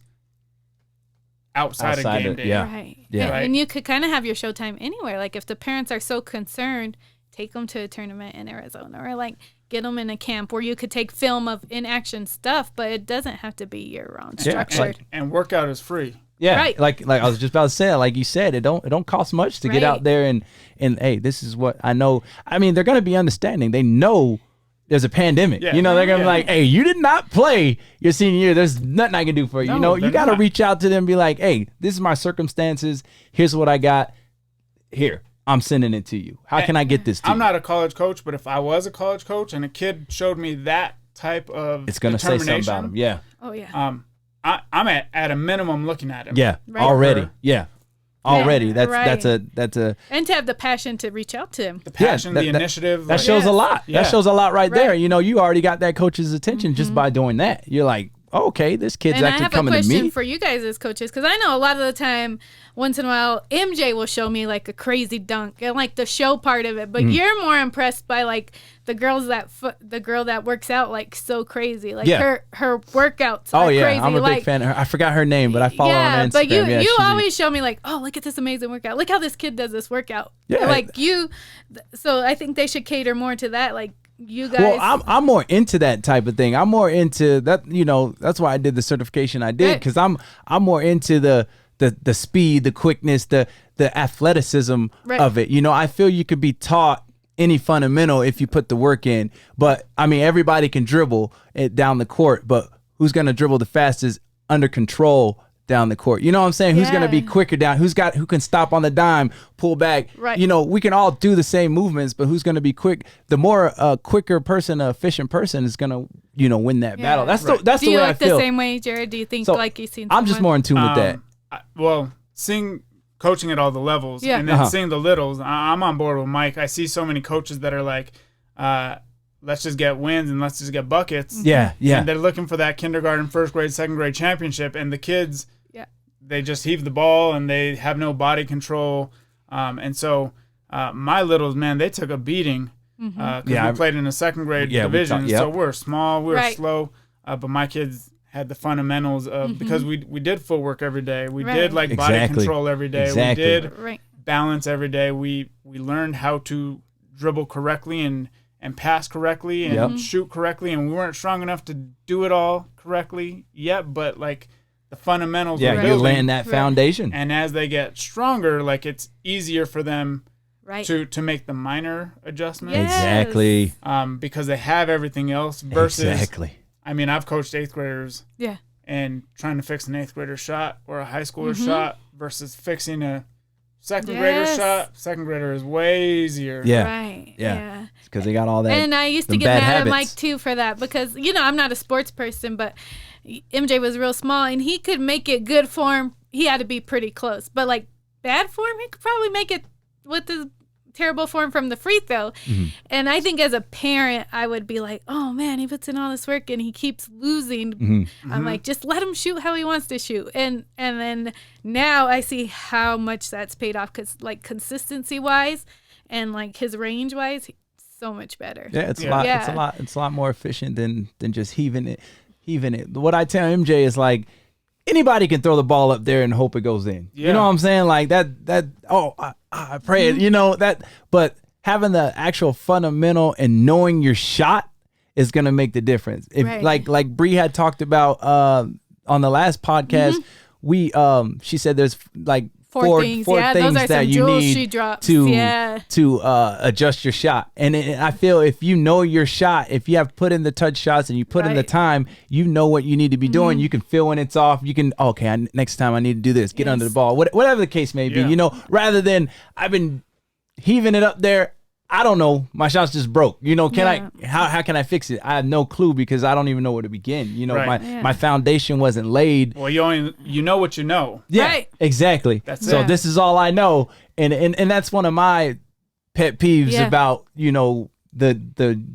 outside of game day. And you could kind of have your showtime anywhere. Like, if the parents are so concerned, take them to a tournament in Arizona, or like get them in a camp where you could take film of in-action stuff, but it doesn't have to be year-round structured. And workout is free. Like I was just about to say, like you said, it don't cost much to get out there and hey, this is what I know. I mean, they're gonna be understanding. They know there's a pandemic. You know, they're going to be like, hey, you did not play your senior year. There's nothing I can do for you. You know, you got to reach out to them and be like, hey, this is my circumstances. Here's what I got. Here, I'm sending it to you. How can I get this to you? I'm not a college coach, but if I was a college coach and a kid showed me that type of it's going to say something about him. Yeah. Oh, yeah. I'm at a minimum looking at him. Yeah, already. Yeah. Already, that's a and to have the passion to reach out to him. The passion, the initiative. That shows a lot. That shows a lot right there. You know, you already got that coach's attention just by doing that. You're like, oh, okay, this kid's actually coming to me. And I have a question for you guys as coaches, because I know a lot of the time, once in a while, MJ will show me like a crazy dunk and like the show part of it, but you're more impressed by like the girl that works out like so crazy, like her workouts are crazy. I'm a big fan of her. I forgot her name, but I follow her on Instagram. But you always show me like, oh, look at this amazing workout. Look how this kid does this workout. Yeah, like so I think they should cater more to that, like. You guys. Well, I'm more into that type of thing. I'm more into that. You know, that's why I did the certification I did, because I'm more into the speed, the quickness, the athleticism of it. You know, I feel you could be taught any fundamental if you put the work in. But I mean, everybody can dribble it down the court, but who's gonna dribble the fastest under control down the court? You know what I'm saying? Who's going to be quicker down? Who can stop on the dime, pull back? Right. You know, we can all do the same movements, but who's going to be quick? The more quicker person, efficient person is going to, you know, win that battle. That's the way I feel. Do you like the same way, Jared? Do you think like you've seen someone? I'm just more in tune with that. Seeing coaching at all the levels and then seeing the littles, I'm on board with Mike. I see so many coaches that are like, let's just get wins and let's just get buckets. Yeah. And they're looking for that kindergarten, first grade, second grade championship, and the kids, they just heave the ball and they have no body control. And so my littles, man, they took a beating because we played in a second grade division. So we're small, we're slow, but my kids had the fundamentals of because we did footwork every day. We did like body control every day. We did balance every day. We learned how to dribble correctly and pass correctly and shoot correctly, and we weren't strong enough to do it all correctly yet, but like the fundamentals you're laying that foundation. And as they get stronger, like it's easier for them to make the minor adjustments. Exactly. Because they have everything else versus I mean, I've coached 8th graders and trying to fix an 8th grader shot or a high schooler shot versus fixing a second grader shot. Second grader is way easier. Yeah. Because they got all that. And I used to get mad at Mike too for that because, you know, I'm not a sports person, but MJ was real small and he could make it good form. He had to be pretty close. But like bad form, he could probably make it with the terrible form from the free throw. And I think as a parent, I would be like, oh man, he puts in all this work and he keeps losing. I'm like, just let him shoot how he wants to shoot. And then now I see how much that's paid off because like consistency wise and like his range wise, so much better. It's a lot more efficient than just heaving it. What I tell MJ is like, anybody can throw the ball up there and hope it goes in. You know what I'm saying? Like I pray it, you know, that, but having the actual fundamental and knowing your shot is going to make the difference. If like Bree had talked about on the last podcast, she said there's like four things those are that you need to adjust your shot. And I feel if you know your shot, if you have put in the touch shots and you put in the time, you know what you need to be doing. You can feel when it's off. You can, next time I need to do this, get under the ball, whatever the case may be, rather than I've been heaving it up there. I don't know. My shot's just broke. How can I fix it? I have no clue because I don't even know where to begin. My foundation wasn't laid. Well, you know what you know. Yeah, right. Exactly. This is all I know. And that's one of my pet peeves about, the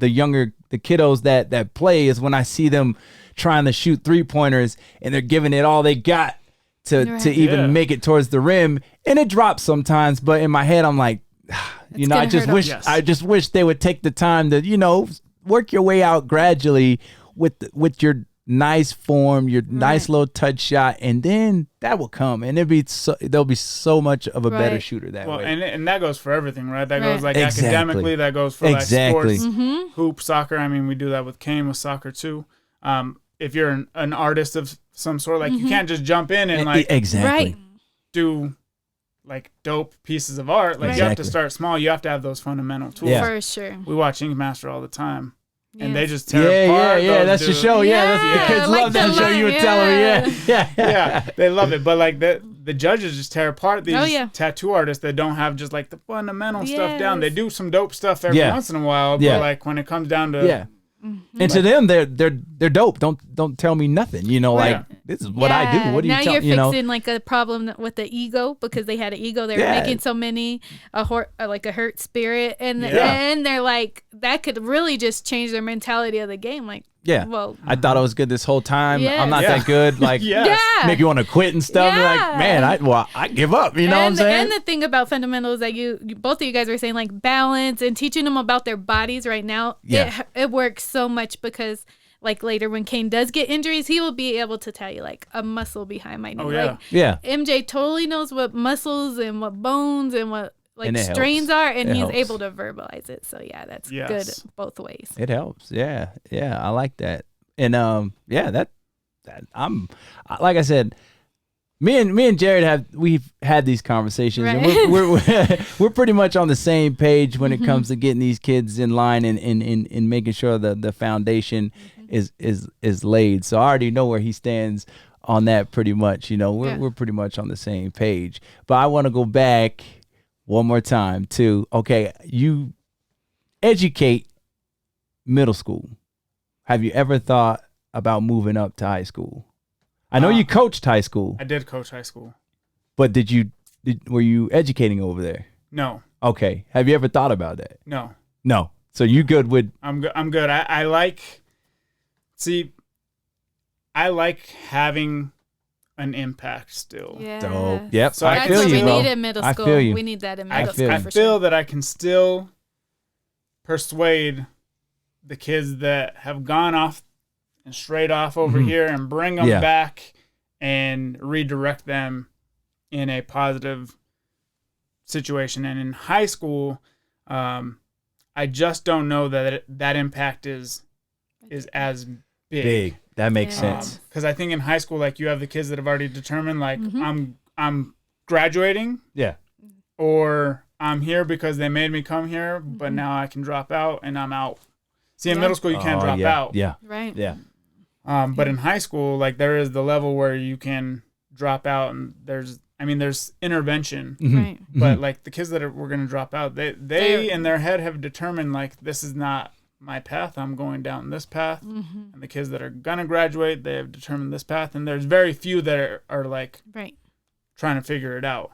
younger, the kiddos that play is when I see them trying to shoot 3-pointers and they're giving it all they got to even make it towards the rim. And it drops sometimes, but in my head, I'm like, I just wish they would take the time to, work your way out gradually with your nice form, your nice little touch shot, and then that will come, and there'll be so much of a better shooter that way. And that goes for everything, right? That goes like academically, that goes for like sports, hoop, soccer. I mean, we do that with Kane with soccer too. If you're an artist of some sort, like you can't just jump in and do like dope pieces of art. Like you have to start small. You have to have those fundamental tools. Yeah. For sure. We watch Ink Master all the time. And they just tear apart. That's the show. The kids love that show. You were telling me. Yeah, they love it. But like the judges just tear apart these tattoo artists that don't have just like the fundamental stuff down. They do some dope stuff every once in a while, but like when it comes down to and to them, they're dope. Don't tell me nothing. Like this is what I do. What do you tell me? Now you're fixing like a problem with the ego because they had an ego. They were making so many a hurt spirit, and they're like that could really just change their mentality of the game. Like well, I thought I was good this whole time. I'm not that good. Like make you want to quit and stuff. You're like, man, I give up. You know what I'm saying? And the thing about fundamentals that you both of you guys were saying, like balance and teaching them about their bodies right now. It works so much because like later when Kane does get injuries, he will be able to tell you like a muscle behind my knee. MJ totally knows what muscles and what bones and what strains are, and he's able to verbalize it. So that's good both ways. It helps. Yeah, I like that. And that I'm like I said, me and Jared we've had these conversations, and we're pretty much on the same page when it comes to getting these kids in line and making sure the foundation is laid. So I already know where he stands on that pretty much. We're pretty much on the same page. But I want to go back one more time to, you educate middle school. Have you ever thought about moving up to high school? I know you coached high school. I did coach high school. But were you educating over there? No. Okay. Have you ever thought about that? No. No. So you good with... I'm good. I like having an impact still. Yeah. Dope. Yep. So I feel you, bro. Need in middle school. I feel you. We need that in middle school. I feel that I can still persuade the kids that have gone off and straight off over here and bring them back and redirect them in a positive situation. And in high school, I just don't know that impact is as big. That makes sense. Because I think in high school, like you have the kids that have already determined, like I'm graduating, or I'm here because they made me come here, but now I can drop out and I'm out. See, in middle school you can't drop out. Yeah. Right. Yeah. But in high school, like there is the level where you can drop out, and there's intervention. Right. But like the kids that were going to drop out, they in their head have determined like this is not my path. I'm going down this path. And the kids that are gonna graduate, they have determined this path, and there's very few that are like trying to figure it out.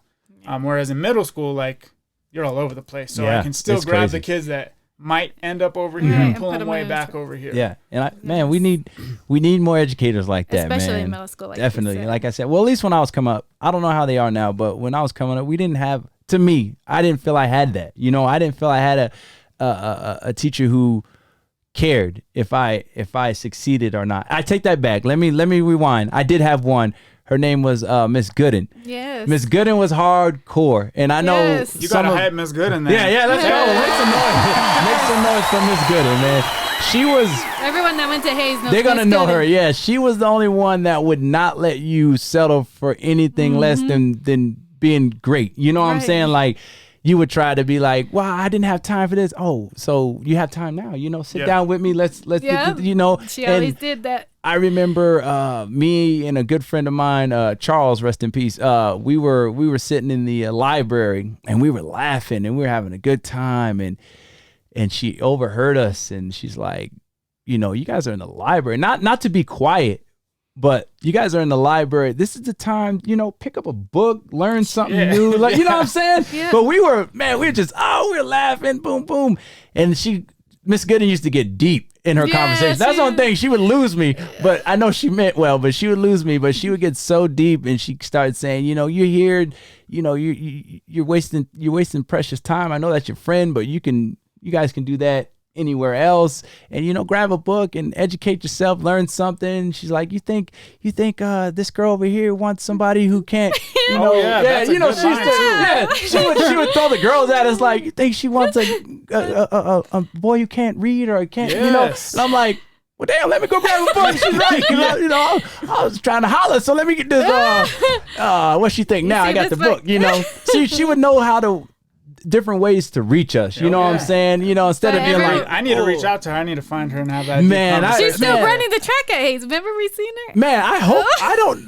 Whereas in middle school, like you're all over the place, so I can still grab the kids that might end up over here and pull them way back over here. Yeah, and we need more educators like that, especially man. in middle school. Like definitely, like I said. Well, at least when I was coming up, I don't know how they are now, but when I was coming up, we didn't have. To me, I didn't feel I had that. I didn't feel I had a teacher who cared if I succeeded or not. I take that back. Let me rewind. I did have one. Her name was Miss Gooden. Yes. Miss Gooden was hardcore, and I know you gotta have Miss Gooden there. Yeah. Let's go. Make some noise for Miss Gooden, man. She was. Everyone that went to Hayes knows. They're gonna Miss know Gooden. her. Yeah, she was the only one that would not let you settle for anything less than being great. You know what I'm saying? Like, you would try to be like, "Wow, I didn't have time for this." Oh, so you have time now? You know, sit down with me. Let's you know. She always did that. I remember me and a good friend of mine, Charles, rest in peace. We were sitting in the library and we were laughing and we were having a good time, and she overheard us and she's like, "You know, you guys are in the library, not to be quiet, but you guys are in the library. This is the time, you know, pick up a book, learn something new." Like, you know what I'm saying? But we were just, we were laughing, boom, boom. And Miss Gooden used to get deep in her conversation. That's one thing. She would lose me, but I know she meant well, but she would lose me, but she would get so deep and she started saying, "You know, you're here, you know, you're wasting precious time. I know that's your friend, but you guys can do that anywhere else, and you know, grab a book and educate yourself, learn something." She's like, you think this girl over here wants somebody who can't, you know, you know, she would throw the girls at us like, "You think she wants a boy who can't read or can't, you know?" And I'm like, "Well, damn, let me go grab a book." She's like, you know, I was trying to holler, so let me get this. What she think now? I got the book, you know. She would know how to different ways to reach us, you know what I'm saying? You know, instead of being like, I need to reach out to her. I need to find her and have that. She's still running the track at Hayes. Remember we seen her? Man, I hope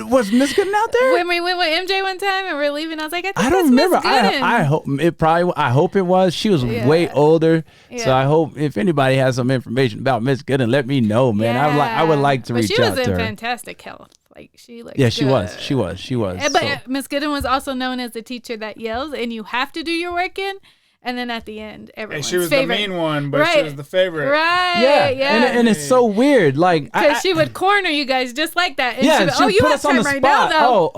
was Miss Gooden out there? When we went with MJ one time and we're leaving, I was like, I don't remember. I hope it was. She was way older, so I hope if anybody has some information about Miss Gooden, let me know, man. I would like to reach out to her. She was in fantastic health. Like, she looked she was. She was. But Miss Gooden was also known as the teacher that yells and you have to do your work in. And then at the end, everyone's she was favorite. The mean one, but she was the favorite. Right. Yeah. And it's so weird. Like, because she would corner you guys just like that. And she would you put have us on the right spot. Now,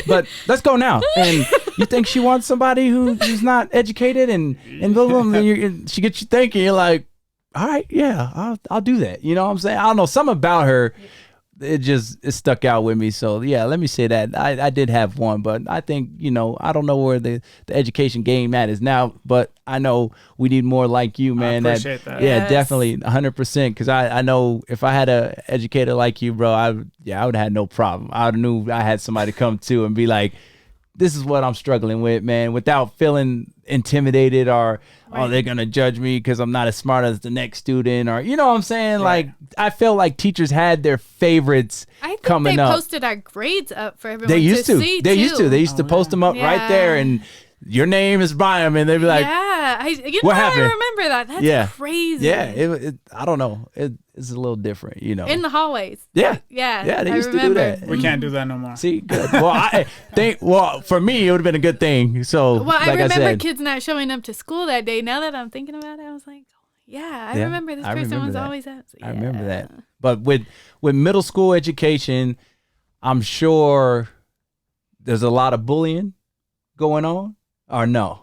but let's go now. And you think she wants somebody who's not educated and blah, blah, blah, and she gets you thinking. You're like, all right, yeah, I'll do that. You know what I'm saying? I don't know, something about her. It stuck out with me. So yeah, let me say that I did have one, but I think, you know, I don't know where the education game at is now, but I know we need more like you, man. I appreciate that. Yeah, definitely 100%. Cause I know if I had a educator like you, bro, I would have had no problem. I knew I had somebody come to and be like, this is what I'm struggling with, man, without feeling intimidated or, oh, they're going to judge me because I'm not as smart as the next student, or, you know what I'm saying? Like, I felt like teachers had their favorites coming up. I think they posted our grades up for everyone to see, They used to post them up right there, and your name is by them, and they'd be like, what happened? I remember that. That's crazy. Yeah, I don't know. It's a little different, you know. In the hallways. Yeah. Yeah, they used to do that. We can't do that no more. See, good. Well, for me, it would have been a good thing. So, I remember kids not showing up to school that day. Now that I'm thinking about it, I was like, I remember this person was always absent. I remember that. But with middle school education, I'm sure there's a lot of bullying going on, or no?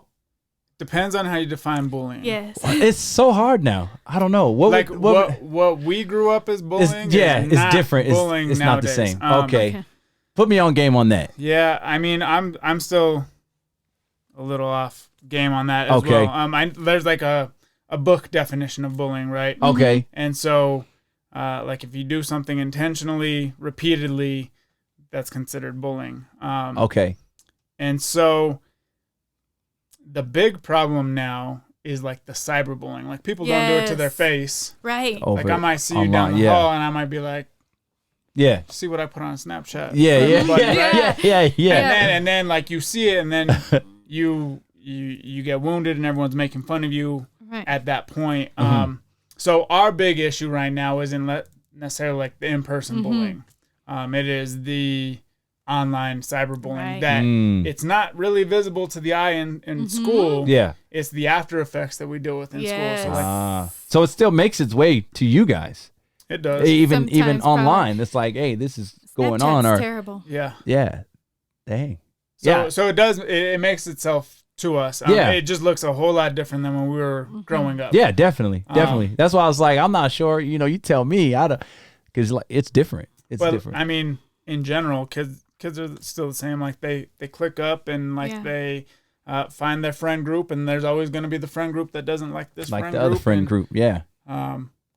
Depends on how you define bullying. Yes. It's so hard now. I don't know. What we grew up as bullying it's different. It's not the same. Okay. Put me on game on that. Yeah, I mean, I'm still a little off game on that as well. There's like a book definition of bullying, right? Okay. And so, like if you do something intentionally, repeatedly, that's considered bullying. Okay. And so the big problem now is like the cyberbullying. Like people don't do it to their face. Right. Like I might see you down the hall and I might be like, see what I put on Snapchat. Yeah. And then like you see it and then you get wounded and everyone's making fun of you at that point. So our big issue right now isn't necessarily like the in-person bullying. It is the online cyberbullying that it's not really visible to the eye in school. Yeah. It's the after effects that we deal with in school. So it still makes its way to you guys. It does. Even online. It's like, hey, this is going on. Or terrible. Yeah. Yeah. Dang. So it does. It makes itself to us. It just looks a whole lot different than when we were growing up. Yeah, definitely. That's why I was like, I'm not sure. You know, you tell me. Because like, it's different. It's different. I mean, in general, kids are still the same. Like they click up and they find their friend group, and there's always going to be the friend group that doesn't like this like friend the group. other friend group. Yeah.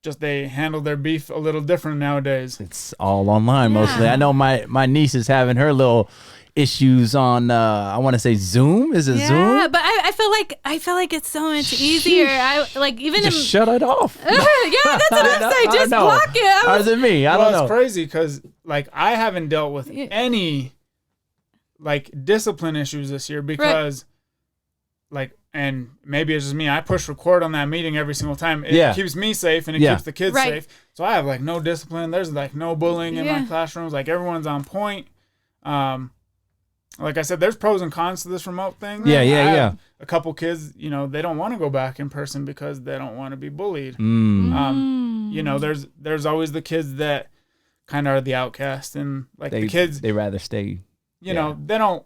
Just they handle their beef a little different nowadays. It's all online mostly. I know my niece is having her little issues on I want to say Zoom. Is it Zoom? Yeah, but I feel like it's so much easier. I like even just shut it off. Yeah, that's what I say. Just block it. Or is it me? I don't know. It's crazy because like I haven't dealt with any like discipline issues this year because like, and maybe it's just me, I push record on that meeting every single time. It keeps me safe and it keeps the kids safe. So I have like no discipline. There's like no bullying in my classrooms. Like everyone's on point. Like I said, there's pros and cons to this remote thing. Yeah. A couple kids, you know, they don't want to go back in person because they don't want to be bullied. You know, there's always the kids that kind of are the outcast, and like the kids, they rather stay. You know,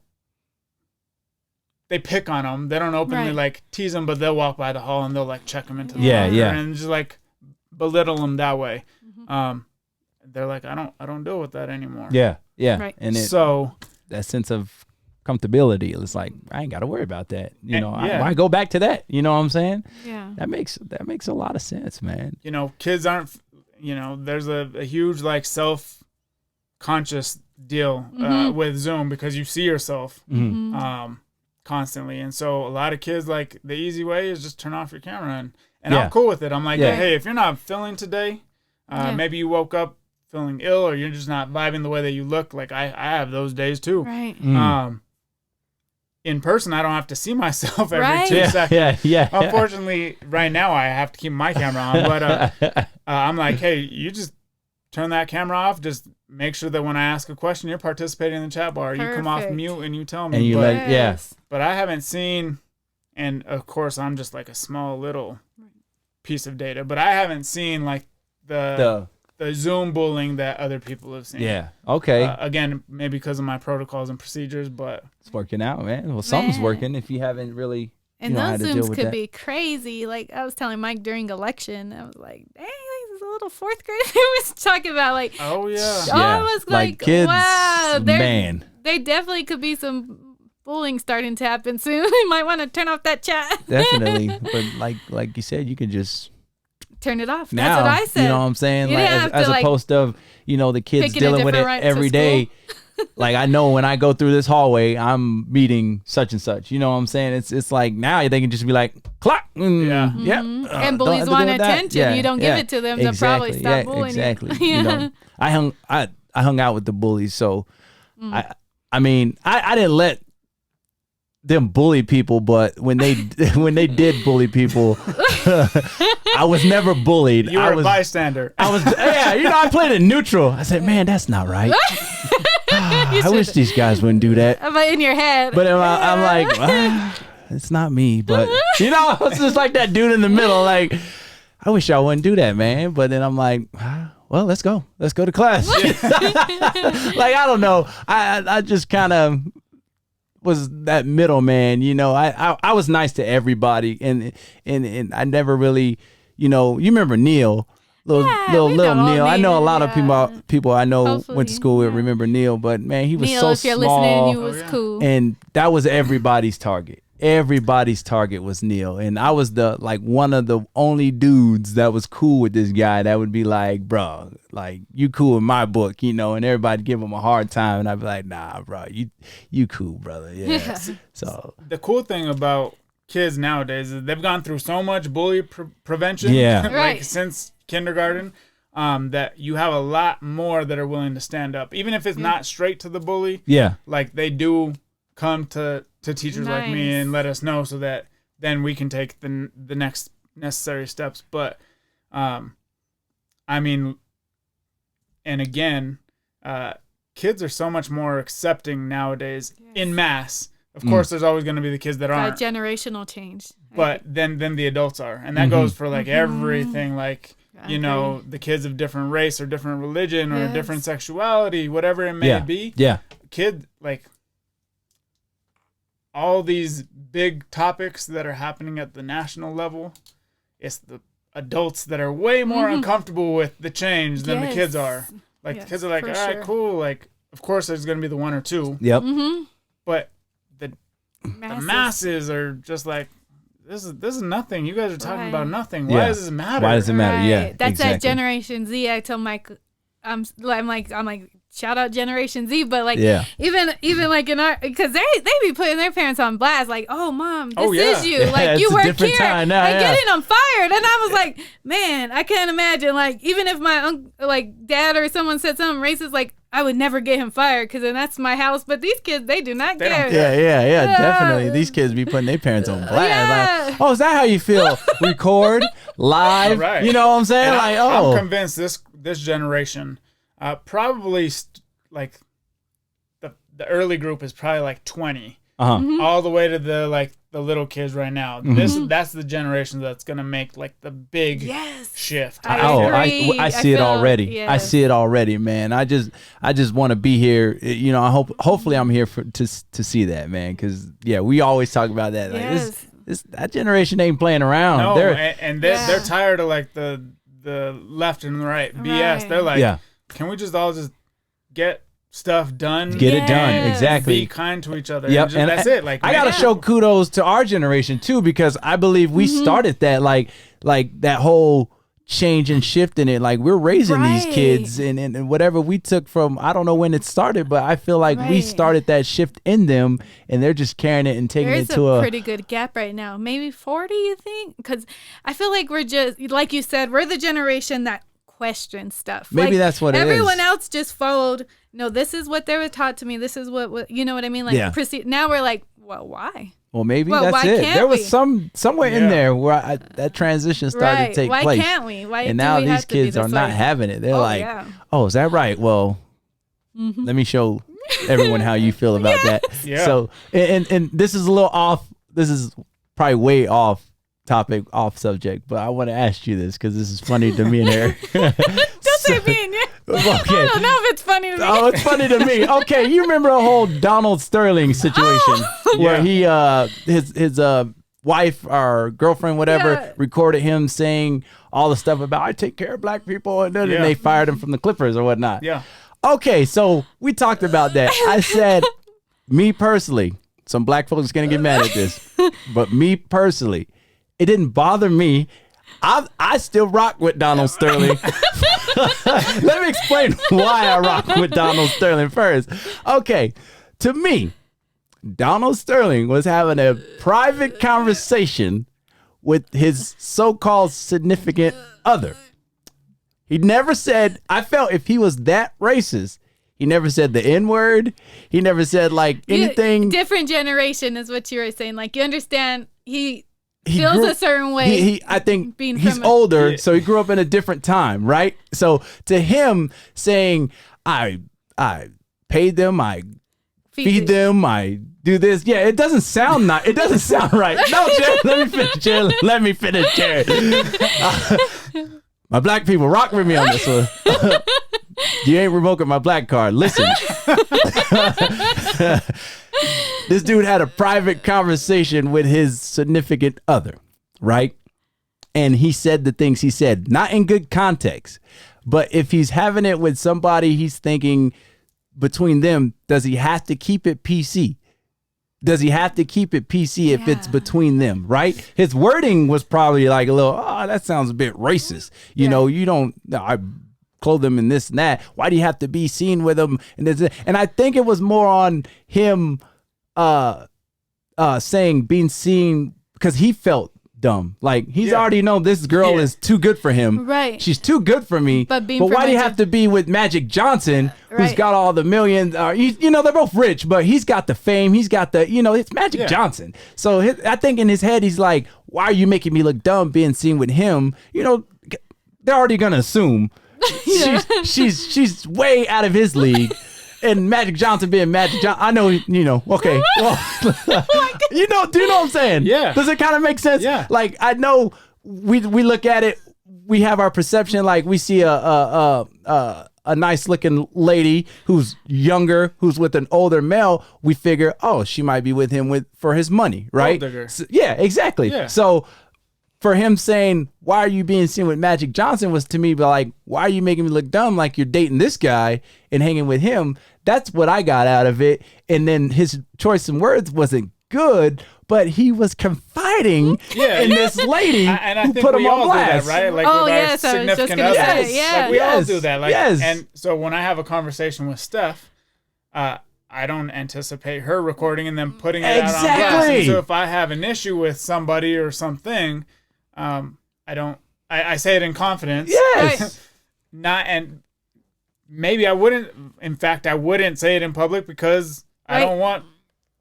they pick on them. They don't openly like tease them, but they'll walk by the hall and they'll like check them into the locker and just like belittle them that way. They're like, I don't deal with that anymore. Yeah. Right. And so that sense of comfortability, it's like I ain't got to worry about that. You know, why go back to that? You know what I'm saying? Yeah. That makes a lot of sense, man. You know, kids aren't. You know, there's a huge like self-conscious deal with Zoom because you see yourself constantly, and so a lot of kids like the easy way is just turn off your camera, and I'm cool with it. I'm like, hey, if you're not feeling today, maybe you woke up feeling ill or you're just not vibing the way that you look. Like I have those days too. Right. In person, I don't have to see myself every 2 seconds. Yeah. Unfortunately, right now I have to keep my camera on, but I'm like, hey, you just turn that camera off. Just make sure that when I ask a question, you're participating in the chat bar. You come off mute and you tell me. And you But I haven't seen, and of course I'm just like a small little piece of data, but I haven't seen like the Zoom bullying that other people have seen. Yeah. Okay. Again, maybe because of my protocols and procedures, but it's working out, man. Well, something's working if you haven't really. And those Zooms could be crazy. Like I was telling Mike during election, I was like, dang, this is a little fourth grade. He was talking about like, oh yeah, I was like kids, wow, man. They definitely could be some bullying starting to happen soon. You might want to turn off that chat. Definitely, but like you said, you can just turn it off. Now, that's what I said. You know what I'm saying? Like as opposed to the kids dealing with it every day. Like I know when I go through this hallway, I'm meeting such and such. You know what I'm saying? It's like now they can just be like, clock. And bullies want attention. You don't give it to them, they'll probably stop bullying. Exactly. You know, I hung out with the bullies, so I mean I didn't let them bully people, but when they did bully people, I was never bullied. You were a bystander. I was I played it neutral. I said, man, that's not right. I wish these guys wouldn't do that. In your head. But I'm like, it's not me. But it's just like that dude in the middle. Like, I wish y'all wouldn't do that, man. But then I'm like, well, let's go to class. Like, I don't know. I just kind of was that middleman, I was nice to everybody, and I never really, you remember Neil, little Neil. I know a lot of people I know went to school with remember Neil, but man, he was so if you're small, listening, you was cool, and that was everybody's target. Everybody's target was Neil, and I was one of the only dudes that was cool with this guy that would be like, bro, like you cool in my book, and everybody give him a hard time, and I'd be like, nah, bro, you cool, brother, yeah. So the cool thing about kids nowadays is they've gone through so much bully prevention, right, since kindergarten, that you have a lot more that are willing to stand up, even if it's not straight to the bully. Yeah, like they do come to teachers like me and let us know so that then we can take the next necessary steps. But I mean, and again, kids are so much more accepting nowadays in mass. Of course, there's always going to be the kids that aren't. Generational change. But then the adults are. And that goes for like everything, like, the kids of different race or different religion or different sexuality, whatever it may be. Yeah. Kid, like, all these big topics that are happening at the national level, it's the adults that are way more uncomfortable with the change than the kids are. Like, the kids are like, all right, cool. Like, of course, there's going to be the one or two. Yep. But the masses are just like, this is nothing. You guys are talking about nothing. Why does this matter? Why does it matter? Right. Yeah, that's exactly. That Generation Z. I tell Mike, I'm like, shout out Generation Z, but like even like in our, because they be putting their parents on blast, like, oh mom, this is you, like you work here, and getting them fired, and I was like, man, I can't imagine, like even if my like dad or someone said something racist, like I would never get him fired because then that's my house. But these kids, they do not care. Yeah, definitely. These kids be putting their parents on blast. Like, oh, is that how you feel? Record live. Right. You know what I'm saying? And I'm convinced this generation, probably like the early group is probably like 20, all the way to the little kids right now. That's the generation that's gonna make like the big shift. I see it already. Yes. I see it already, man. I just want to be here. You know, hopefully I'm here to see that, man. Because we always talk about that. Like that generation ain't playing around. No, they're tired of like the left and right BS. They're like, can we just all just get stuff done, get it done, exactly, be kind to each other, and that's it. Like I gotta show kudos to our generation too, because I believe we started that, like that whole change and shift in it. Like we're raising these kids, and whatever we took from, I don't know when it started, but I feel like we started that shift in them, and they're just carrying it and taking it to a pretty good gap right now, maybe 40, you think? Because I feel like we're just, like you said, we're the generation that question stuff. Maybe that's what it is. Everyone else just followed. No, this is what they were taught to me. This is what you know what I mean? Like proceed. Now we're like, well, why? Well, maybe that's it. There was somewhere in there where that transition started to take place. Why can't we? Why? And now these kids are not having it. They're like, oh, is that right? Well, let me show everyone how you feel about that. Yeah. So, and this is a little off. This is probably way off topic, off subject, but I want to ask you this because this is funny to me and Eric. Don't say me and you. Okay. I don't know if it's funny to me. Oh, it's funny to me. Okay, you remember the whole Donald Sterling situation where he his wife or girlfriend, whatever, recorded him saying all the stuff about I take care of black people, and then they fired him from the Clippers or whatnot. Yeah. Okay, so we talked about that. I said, me personally, some black folks are gonna get mad at this, but me personally, it didn't bother me. I still rock with Donald Sterling. Let me explain why I rock with Donald Sterling first. Okay, to me, Donald Sterling was having a private conversation with his so-called significant other. He never said, I felt if he was that racist, he never said the N-word. He never said like anything. Different generation is what you were saying. Like you understand, he feels a certain way. I think he's older, so he grew up in a different time, right? So to him saying, I paid them, I feed them, I do this. Yeah, it doesn't sound it doesn't sound right. No, Jared, let me finish, Jared. My black people, rock with me on this one. You ain't revoking my black card. Listen. This dude had a private conversation with his significant other, right? And he said the things he said, not in good context, but if he's having it with somebody, he's thinking between them, does he have to keep it PC? Does he have to keep it PC if it's between them, right? His wording was probably like a little, that sounds a bit racist. You know, you don't, I clothe them in this and that. Why do you have to be seen with them? And I think it was more on him saying being seen because he felt dumb. Like he's already known this girl is too good for him. Right. She's too good for me. But why do you have to be with Magic Johnson, who's got all the millions? You know, they're both rich, but he's got the fame. He's got the, it's Magic Johnson. So I think in his head, he's like, why are you making me look dumb being seen with him? You know, they're already going to assume she's way out of his league. And Magic Johnson being Magic Johnson, I know, okay. Well, do you know what I'm saying? Yeah. Does it kind of make sense? Yeah. Like, I know we look at it, we have our perception, like we see a nice looking lady who's younger, who's with an older male, we figure, she might be with him for his money, right? So, yeah, exactly. Yeah. So for him saying, why are you being seen with Magic Johnson was to me like, why are you making me look dumb like you're dating this guy and hanging with him? That's what I got out of it. And then his choice in words wasn't good, but he was confiding confiding in this lady and I who think put we him on all blast. do that, right? Like Oh, with yes, our I was just significant gonna others. say, yeah. Like we all do that. Like, Yes. And so when I have a conversation with Steph, I don't anticipate her recording and then putting it out on blast. And so if I have an issue with somebody or something, I say it in confidence. Yes. And maybe I wouldn't. In fact, I wouldn't say it in public because I don't want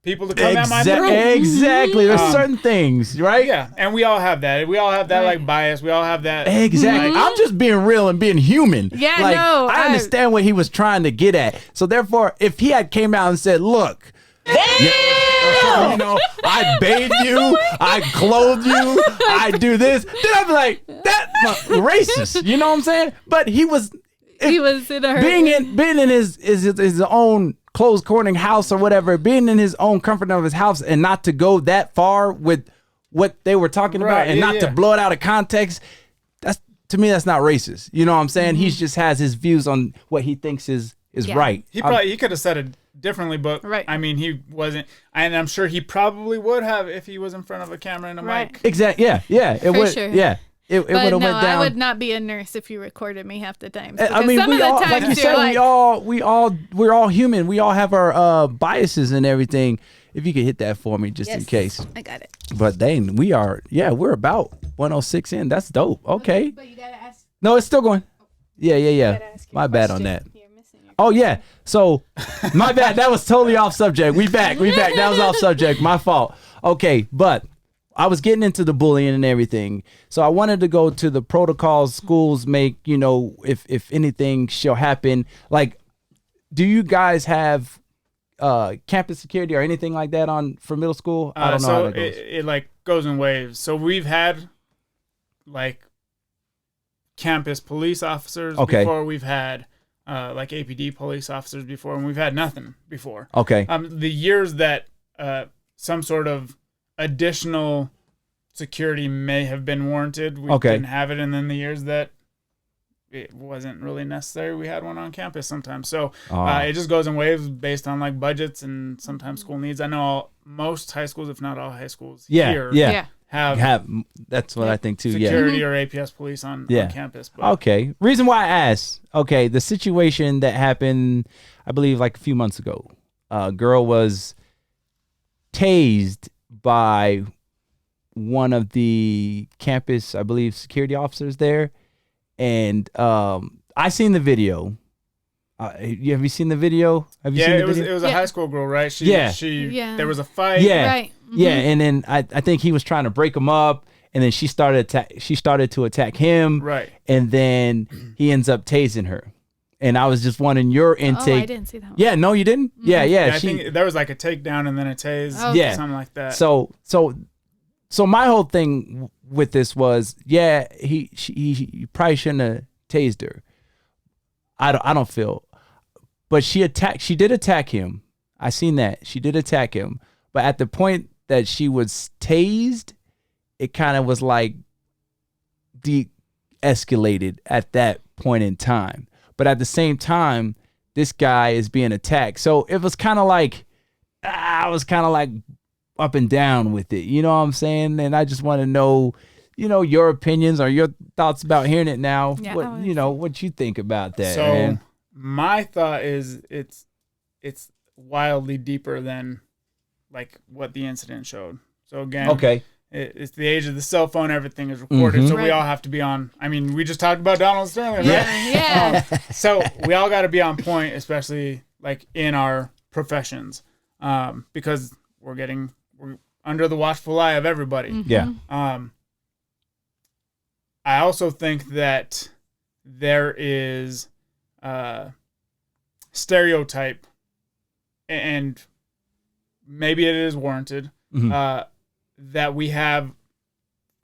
people to come at my throat. Exactly. There's certain things, right? Yeah, and we all have that. We all have that like bias. We all have that. Exactly. I'm just being real and being human. Yeah, like, no. I understand what he was trying to get at. So therefore, if he had came out and said, "Look, I bathe you, I clothe you, I do this," then I'd be like, "That's racist." You know what I'm saying? But he was in a being in his own closed cornering house or whatever, being in his own comfort of his house, and not to go that far with what they were talking about, and not to blow it out of context. That's, to me, that's not racist. You know what I'm saying? He just has his views on what he thinks is right. He could have said it differently, but I mean, he wasn't, and I'm sure he probably would have if he was in front of a camera and a mic. Exactly. Yeah. It would. Sure. Yeah. It would have went down. I would not be a nurse if you recorded me half the time. I mean, we all, like you said, we're all human. We all have our biases and everything. If you could hit that for me, just in case. I got it. But then we're about 106 in. That's dope. Okay. But you gotta ask. No, it's still going. Yeah. My bad on that. Oh yeah. So my bad. That was totally off subject. We back. That was off subject. My fault. Okay, but I was getting into the bullying and everything. So I wanted to go to the protocols schools make, if anything shall happen. Like, do you guys have campus security or anything like that for middle school? I don't know how that goes. It like goes in waves. So we've had like campus police officers before. We've had like APD police officers before, and we've had nothing before. Okay. The years that some sort of additional security may have been warranted, we didn't have it, and then the years that it wasn't really necessary, we had one on campus sometimes. So it just goes in waves based on like budgets and sometimes school needs. I know most high schools, if not all high schools here, have that's what I think too. Security or APS police on campus. But. Okay. Reason why I asked. Okay, the situation that happened, I believe, like a few months ago. A girl was tased by one of the campus, I believe, security officers there, and I seen the video. Have you seen the video? Have you seen the video? It was a high school girl, right? She there was a fight. Yeah, right. Mm-hmm. Yeah, and then I think he was trying to break him up, and then she started to attack him, right? And then he ends up tasing her. And I was just wanting your intake. Oh, I didn't see that one. Yeah, no, you didn't? Mm-hmm. Yeah. I think there was like a takedown and then a tase, something like that. So my whole thing with this was, he probably shouldn't have tased her. I don't feel, but she did attack him. I seen that. She did attack him. But at the point that she was tased, it kind of was like de-escalated at that point in time. But at the same time, this guy is being attacked. So it was kind of like, I was kind of like up and down with it. You know what I'm saying? And I just want to know, your opinions or your thoughts about hearing it now. Yeah, what you think about that. So man. My thought is it's wildly deeper than like what the incident showed. So again, it's the age of the cell phone. Everything is recorded. Mm-hmm. So we all have to be on. I mean, we just talked about Donald Sterling, right? Yeah. So we all got to be on point, especially like in our professions, because we're under the watchful eye of everybody. Mm-hmm. Yeah. I also think that there is stereotype, and maybe it is warranted, that we have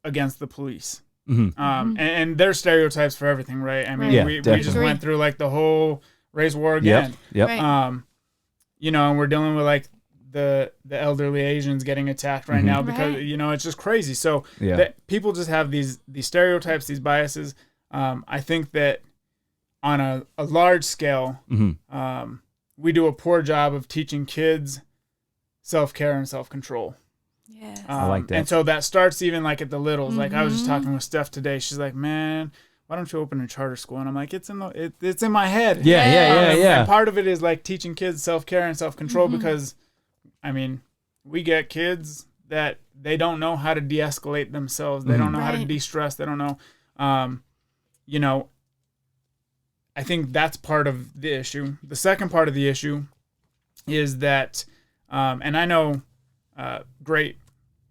against the police. Mm-hmm. And there's stereotypes for everything, right? I mean, we just went through like the whole race war again. Yep. Right. And we're dealing with like the elderly Asians getting attacked right now because it's just crazy. So that people just have these stereotypes, these biases. I think that on a large scale, we do a poor job of teaching kids self-care and self-control. Yes. I like that. And so that starts even like at the littles. Like I was just talking with Steph today. She's like, man, why don't you open a charter school? And I'm like, it's in my head. Yeah. And part of it is like teaching kids self-care and self-control because, I mean, we get kids that they don't know how to de-escalate themselves. They don't know how to de-stress. They don't know, you know, I think that's part of the issue. The second part of the issue is that, and I know great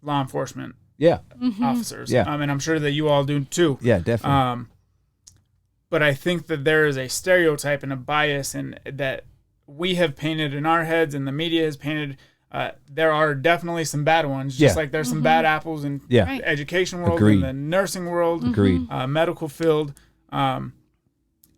law enforcement officers, and I'm sure that you all do too. Yeah, definitely. But I think that there is a stereotype and a bias and that we have painted in our heads and the media has painted. There are definitely some bad ones, just like there's some bad apples in the education world, in the nursing world, medical field.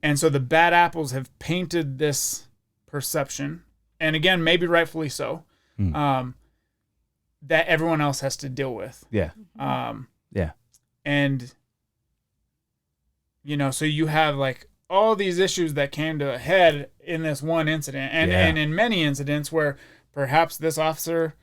And so the bad apples have painted this perception, and again, maybe rightfully so, that everyone else has to deal with. Yeah. And, you know, so you have like all these issues that came to a head in this one incident, and in many incidents where perhaps this officer,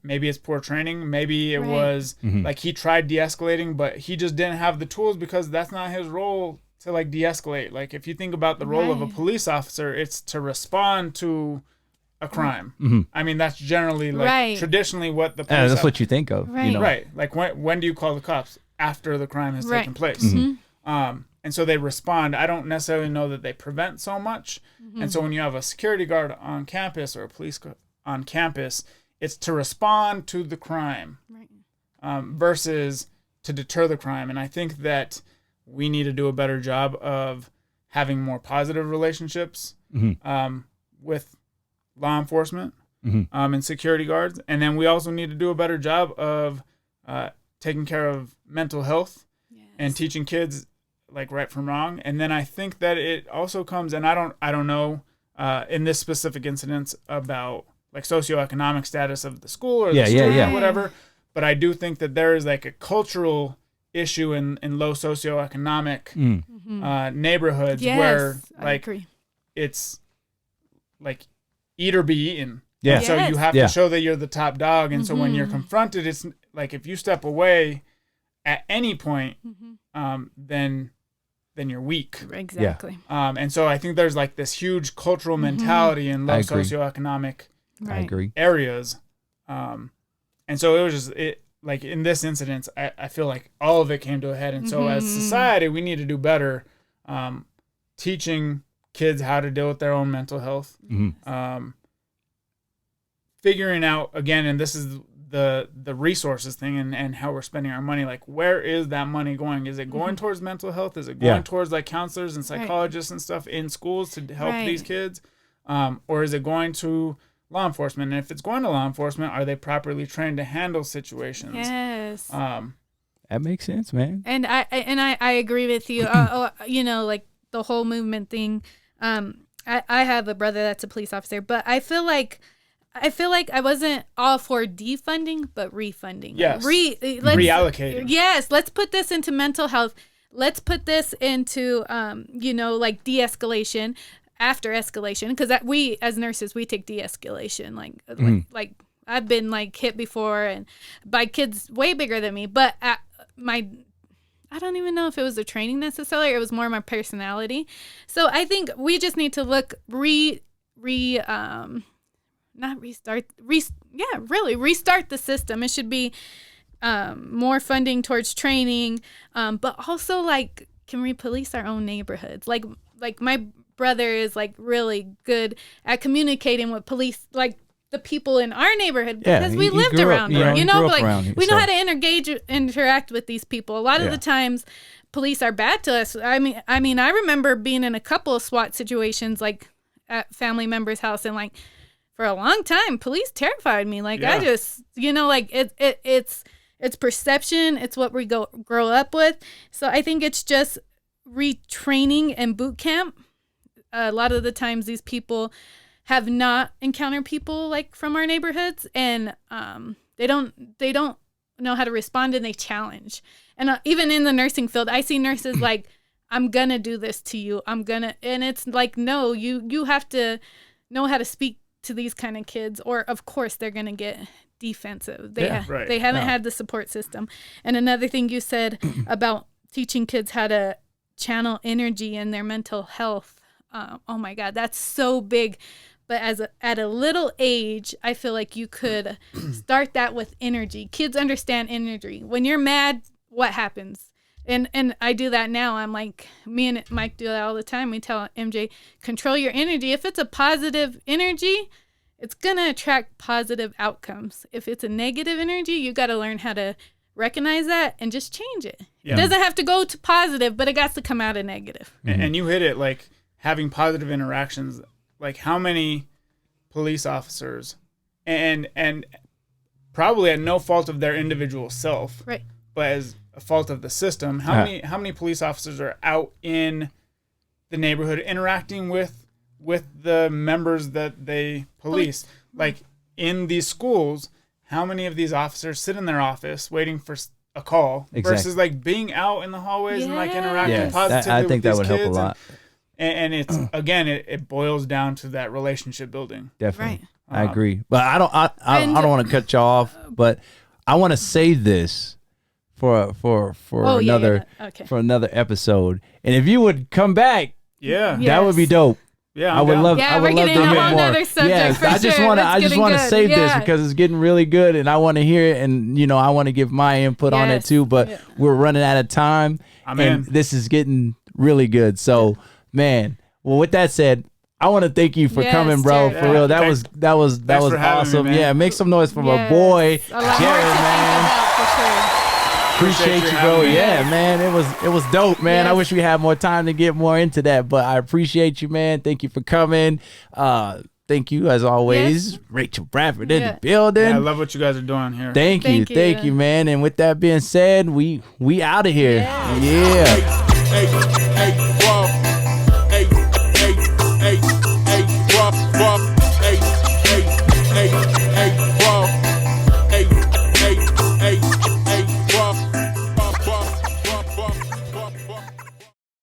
maybe it's poor training, maybe it was like he tried de-escalating, but he just didn't have the tools because that's not his role to like de-escalate. Like if you think about the role of a police officer, it's to respond to a crime. I mean, that's generally like traditionally what the police that's what you think of. Right. You know? Right. Like when do you call the cops? After the crime has taken place. And so they respond. I don't necessarily know that they prevent so much. And so when you have a security guard on campus or a police on campus, it's to respond to the crime versus to deter the crime. And I think that we need to do a better job of having more positive relationships with law enforcement and security guards. And then we also need to do a better job of taking care of mental health and teaching kids like right from wrong. And then I think that it also comes, and I don't know in this specific incident about like socioeconomic status of the school or the student or whatever, but I do think that there is like a cultural issue in low socioeconomic neighborhoods where like it's like eat or be eaten. Yeah. So you have to show that you're the top dog. And so when you're confronted, it's like if you step away at any point, then you're weak. Exactly. And so I think there's like this huge cultural mentality in low socioeconomic areas. And so it was just like in this incident, I feel like all of it came to a head. And so as society, we need to do better teaching kids how to deal with their own mental health. Figuring out, again, and this is the resources thing and how we're spending our money. Like, where is that money going? Is it going towards mental health? Is it going towards like counselors and psychologists and stuff in schools to help these kids? Or is it going to law enforcement? And if it's going to law enforcement, are they properly trained to handle situations? Yes. That makes sense, man. And I agree with you. You know, like the whole movement thing. I have a brother that's a police officer, but I feel like I wasn't all for defunding, but refunding. Yes. Reallocating. Yes. Let's put this into mental health. Let's put this into, you know, like de-escalation after escalation. Because we, as nurses, we take de-escalation. Like I've been like hit before and by kids way bigger than me. But I don't even know if it was the training necessarily. Or it was more my personality. So I think we just need to look restart the system. It should be more funding towards training, but also like, can we police our own neighborhoods? Like my brother is like really good at communicating with police, like the people in our neighborhood, because we lived around them, you know, like we know how to interact with these people. A lot of the times police are bad to us. I mean, I remember being in a couple of SWAT situations, like at family members' house, and like, for a long time, police terrified me. Like I just, you know, like it's perception. It's what we grow up with. So I think it's just retraining and boot camp. A lot of the times these people have not encountered people like from our neighborhoods, and they don't know how to respond, and they challenge. And even in the nursing field, I see nurses like, I'm gonna do this to you. And it's like, no, you have to know how to speak to these kind of kids, or of course they're gonna get defensive. They haven't had the support system. And another thing you said about teaching kids how to channel energy in their mental health. Oh my God, that's so big. But at a little age, I feel like you could start that with energy. Kids understand energy. When you're mad, what happens? And I do that now. I'm like, me and Mike do that all the time. We tell MJ, control your energy. If it's a positive energy, it's going to attract positive outcomes. If it's a negative energy, you got to learn how to recognize that and just change it. Yeah. It doesn't have to go to positive, but it got to come out of negative. And you hit it, like having positive interactions. Like how many police officers, and probably at no fault of their individual self, right, but as a fault of the system, how many police officers are out in the neighborhood interacting with the members that they police? Like in these schools, how many of these officers sit in their office waiting for a call versus like being out in the hallways and like interacting positively I think with that would these help a lot. And it's again, it boils down to that relationship building. Definitely, right. I agree. But I don't want to cut you off. But I want to save this for another for another episode. And if you would come back, that would be dope. Yeah, I would love. Yeah, I would love to hear more. Yes, I just want to save this because it's getting really good, and I want to hear it, and I want to give my input on it too. But we're running out of time, and this is getting really good. So. Man, well, with that said, I want to thank you for coming, bro. Jared. For real, that was awesome. Me, yeah, make some noise for my boy, Jared, man. Appreciate you, bro. Yeah, man, it was dope, man. I wish we had more time to get more into that, but I appreciate you, man. Thank you for coming. Thank you, as always, Rachel Bradford in the building. Yeah, I love what you guys are doing here. Thank you, man. And with that being said, we out of here. Yeah. Hey.